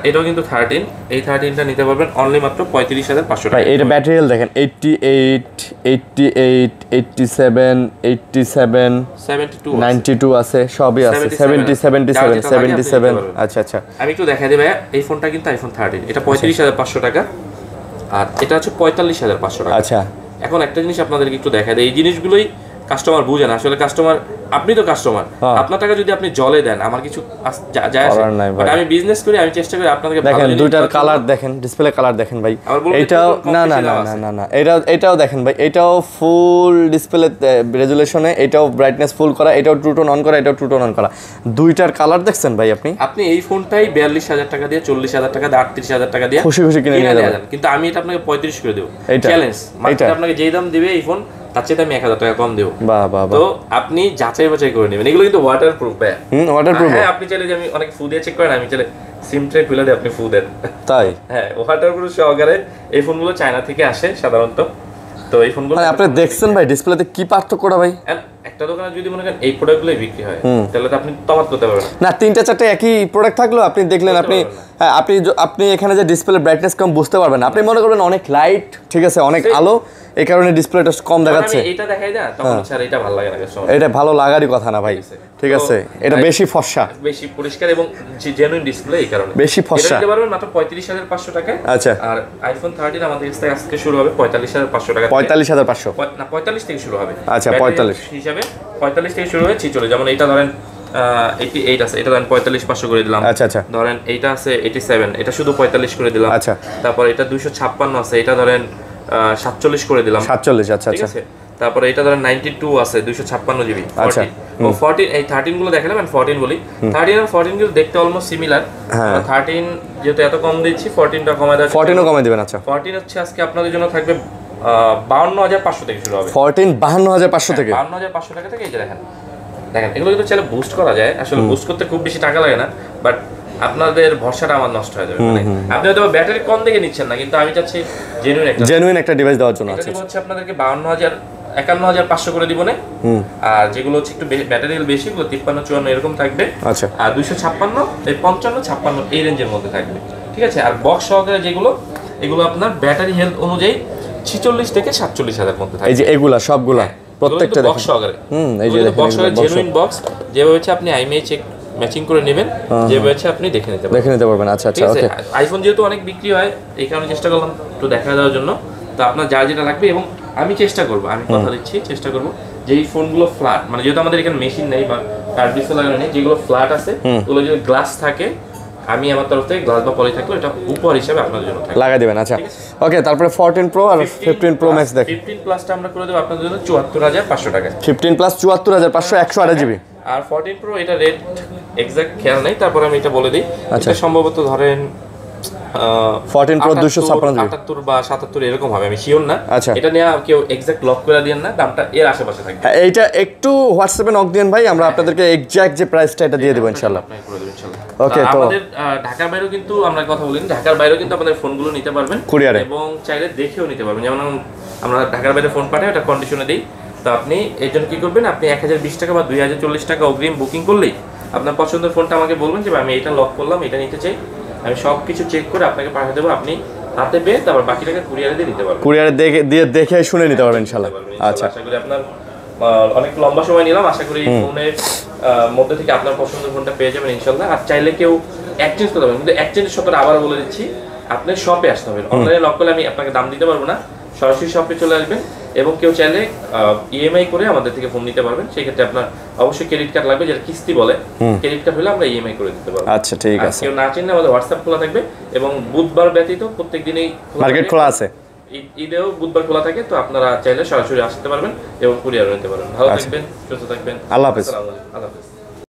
এটাও কিন্তু 13, এই 13টা নিতে পারবেন অনলি মাত্র 35,500 টাকা। এটা ব্যাটারি হেলথ দেখেন 88 88 87 87 92 আছে, সবই আছে, 70 77 77। আচ্ছা আচ্ছা আমি একটু দেখাই দিই ভাইয়া, এই ফোনটা কিন্তু আইফোন 13, এটা 35,500 টাকা। আর এটা হচ্ছে 45,500 টাকা। আচ্ছা, এখন একটা জিনিস আপনাদেরকে একটু দেখা দেয়, এই জিনিসগুলোই কাস্টমার বুঝে না আসলে। কাস্টমার, আপনি তো কাস্টমার, আপনার টাকা যদি আপনি জলে দেন আমার কিছু যায় আসে না। বাট আমি বিজনেস করি, আমি চেষ্টা করি আপনাদেরকে ভালো দেখেন জিনিস দুইটার দেওয়ার জন্য। কালার দেখেন, ডিসপ্লে কালার দেখেন ভাই, আবার বলবেন এটাও যে না না কম না বেশি না না না এটাও এটাও দেখেন ভাই, এটাও ফুল ডিসপ্লে রেজুলেশনে, এটাও ব্রাইটনেস ফুল করা, এটাও ট্রু টোন অন করা, এটাও ট্রু টোন অন করা। দুইটার কালার দেখছেন ভাই আপনি? আপনি এই ফোনটাই 42,000 টাকা দিয়ে, 40,000 টাকা দিয়ে, 38,000 টাকা দিয়ে খুশি খুশি কিনে নিয়ে যাবেন। কিন্তু আমি এটা আপনাকে 35 করে দেবো, এইটা চ্যালেঞ্জ। মার্কেটে আপনাকে যেই দাম দিবে এই ফোন, তার চেয়ে আমি 1,000 টাকা কম দেবো। বাহ বাহ তো আপনি যাচাই বাছাই করে নেবেন, এগুলো কিন্তু ওয়াটারপ্রুফ ভাই। ওয়াটারপ্রুফ? হ্যাঁ, আপনি চাইলে যে আমি অনেক ফু দিয়ে চেক করেন, আমি চাইলে সিম ট্রে খুলে দিয়ে আপনি ফু দেন। তাই? হ্যাঁ, ওয়াটারপ্রুফ সহকারে। এই ফোনগুলো চায়না থেকে আসে সাধারণত। তো এই ফোনগুলো আপনি দেখছেন ভাই ডিসপ্লেতে কি পার্থক্যটা ভাই? একটা দোকানে যদি মনে করেন এই প্রোডাক্টগুলোই বিক্রি হয়, তাহলে তো আপনি তফাৎ করতে পারবেন না। তিনটা চারটে একই প্রোডাক্ট থাকলেও আপনি দেখলেন, আপনি হ্যাঁ আপনি এখানে যে ডিসপ্লে ব্রাইটনেস কম বুঝতে পারবেন। আপনি মনে করবেন অনেক লাইট, ঠিক আছে, অনেক আলো, এই কারণে ডিসপ্লেটা কম দেখাচ্ছে। এটা দেখাই না, তখন স্যার এটা ভালো লাগে না কাস্টমার। এটা ভালো লাগারই কথা না ভাই, ঠিক আছে। এটা বেশি ফর্সা, বেশি পরিষ্কার এবং জেনুইন ডিসপ্লে, এই কারণে বেশি ফর্সা। এটা দিতে পারবেন মাত্র 35,500 টাকায়। আচ্ছা, আর আইফোন 13 আমাদের কাছ থেকে আজকে শুরু হবে 45,500 টাকা। 45,500 না, 45 থেকে শুরু হবে। আচ্ছা, 45 হিসাবে 45 থেকে শুরু হয়ে 46। যেমন এটা ধরেন 88 আছে, এটা ধরেন 45,500 করে দিলাম। আচ্ছা আচ্ছা। ধরেন এইটা আছে 87, এটা শুধু 45 করে দিলাম। আচ্ছা। তারপর এটা 256 আছে, এটা ধরেন 47 করে দিলাম। 47, আচ্ছা ঠিক আচ্ছা। আছে। তারপরে এটা ধরেন 92 আছে, 256 জিবি। আচ্ছা। ও 14, এই 13 গুলো দেখালাম, আমি 14 বলি। 13 আর 14 গুলো দেখতে অলমোস্ট সিমিলার। 13 যেহেতু এত কম দিচ্ছি, 14টা কমায় দেওয়া। 14ও কমায় দিবেন? আচ্ছা। 14 হচ্ছে আজকে আপনাদের জন্য থাকবে 52,500 থেকে শুরু হবে। 14 52,500 থেকে? 52,500 টাকা থেকে। এই যে দেখেন, দেখেন এগুলো কিন্তু চাইলে বুস্ট করা যায়। আসলে বুস্ট করতে খুব বেশি টাকা লাগে না, বাট আপনাদের ভরসাটা আমার নষ্ট হয়ে যাবে। মানে আপনি হয়তো ব্যাটারি কম দেখে নিচ্ছেন না, কিন্তু আমি চাচ্ছি জেনুইন একটা ডিভাইস দেওয়ার জন্য। আচ্ছা, হচ্ছে আপনাদেরকে 51,500 করে দিব না। আর যেগুলো হচ্ছে একটু ব্যাটারি বেশি, ওগুলো 53, 54 এরকম থাকবে। আচ্ছা। আর 256, এই 55, 56 এই রেঞ্জের মধ্যে থাকবে। ঠিক আছে। আর বক্স সহকারে যেগুলো, এগুলো আপনার ব্যাটারি হেলথ অনুযায়ী 46 থেকে 47,000 মধ্যে থাকবে। এই যে এগুলা সবগুলা প্রত্যেকটা বক্স সহকারে। এই যে দেখেন, বক্স সহকারে জেনুইন বক্স, যেভাবে হচ্ছে আপনি আইএমআই চেক ম্যাচিং করে নেবেন, যেভাবে হচ্ছে আপনি দেখে নিতে পারবেন। আচ্ছা আচ্ছা, ওকে। আইফোন যেহেতু অনেক বিক্রি হয়, এই কারণে চেষ্টা করলাম একটু দেখা দেওয়ার জন্য। তো আপনার যা যেটা লাগবে, এবং আমি চেষ্টা করবো, আমি কথা দিচ্ছি, চেষ্টা করবো যে এই ফোনগুলো ফ্ল্যাট, মানে যেহেতু আমাদের এখানে মেশিন নেই বা কার্ড ডিসপ্লে লাগানো নেই, যেগুলো ফ্ল্যাট আছে ওগুলো যদি গ্লাস থাকে, আমি আমার তরফ থেকে গ্লাস বা পলি থাকলে এটা উপহার হিসেবে আপনাদের জন্য লাগাই দেবেন। আচ্ছা, ওকে। তারপরে 14 প্রো আর 15 প্রো ম্যাক্স দেখেন। 15 প্লাসটা আমরা করে দেবো আপনাদের জন্য 74,500 টাকা। 15 প্লাস 74,500, 128 জিবি। আর 14 প্রো এটা রেট এক্সাক্ট খেয়াল নেই, তারপর আমি এটা বলে দিই। এটা সম্ভবত ধরেন 14 প্রো 256 জিবি, 78 বা 77 এরকম হবে, আমি শিওর না। আচ্ছা, এটা নিয়ে কেউ এক্সাক্ট লক করে দিয়েন না, দামটা এর আশেপাশে থাকবে। এইটা একটু হোয়াটসঅ্যাপে নক দিন ভাই, আমরা আপনাদেরকে এক্সাক্ট যে প্রাইসটা এটা দিয়ে দেব ইনশাআল্লাহ। ওকে। তো আমাদের ঢাকার বাইরেও কিন্তু আমরা কথা বলি, ঢাকার বাইরেও কিন্তু আপনাদের ফোনগুলো নিতে পারবেন কুরিয়ারে, এবং চাইলে দেখেও নিতে পারবেন। যেমন আমরা ঢাকার বাইরে ফোন পাঠাই, ওটা কন্ডিশনে দিই। তো আপনি এর জন্য কি করবেন, আপনি 1020 টাকা বা 2040 টাকা অগ্রিম বুকিং করলেই আপনার পছন্দের ফোনটা আমাকে বলবেন যে আমি এটা লক করলাম, এটা নিতে চাই, আমি সব কিছু চেক করে আপনাকে পাঠিয়ে দেবো। আপনি হাতে পেয়ে তারপর বাকি টাকা কুরিয়ারে দিয়ে নিতে পারবেন। কুরিয়ারে দেখে শুনে নিতে পারবেন ইনশাআল্লাহ। আচ্ছা, আশা করি আপনার অনেক লম্বা সময় নিলাম, আশা করি এই ফোনের মধ্যে থেকে আপনার পছন্দের ফোনটা পেয়ে যাবেন ইনশাআল্লাহ। আর চাইলে কেউ এক্সচেঞ্জ করতে পারবেন, কিন্তু এক্সচেঞ্জের শপটা আবার বলে দিচ্ছি, আপনি শপে আসতে হবে। অনলাইনে লক করলে আমি আপনাকে দাম দিতে পারবো না, সরাসরি শপে চলে আসবেন। এবং কেউ চাইলে ইএমআই করে আমাদের থেকে ফোন নিতে পারবেন। সেই ক্ষেত্রে আপনার অবশ্যই ক্রেডিট কার্ড লাগবে, যেটা কিস্তি বলে। ক্রেডিট কার্ড হলে আমরা ইএমআই করে দিতে পারবো। আচ্ছা, ঠিক আছে। কেউ না চিনলে আমাদের হোয়াটসঅ্যাপ খোলা থাকবে, এবং বুধবার ব্যতীত প্রত্যেক দিনই মার্কেট খোলা আছে। ঈদেও বুধবার খোলা থাকে, তো আপনারা চাইলে সরাসরি আসতে পারবেন এবং কুরিয়ার নিতে পারবেন। ভালো থাকবেন, সুস্থ থাকবেন। আল্লাহ হাফেজ।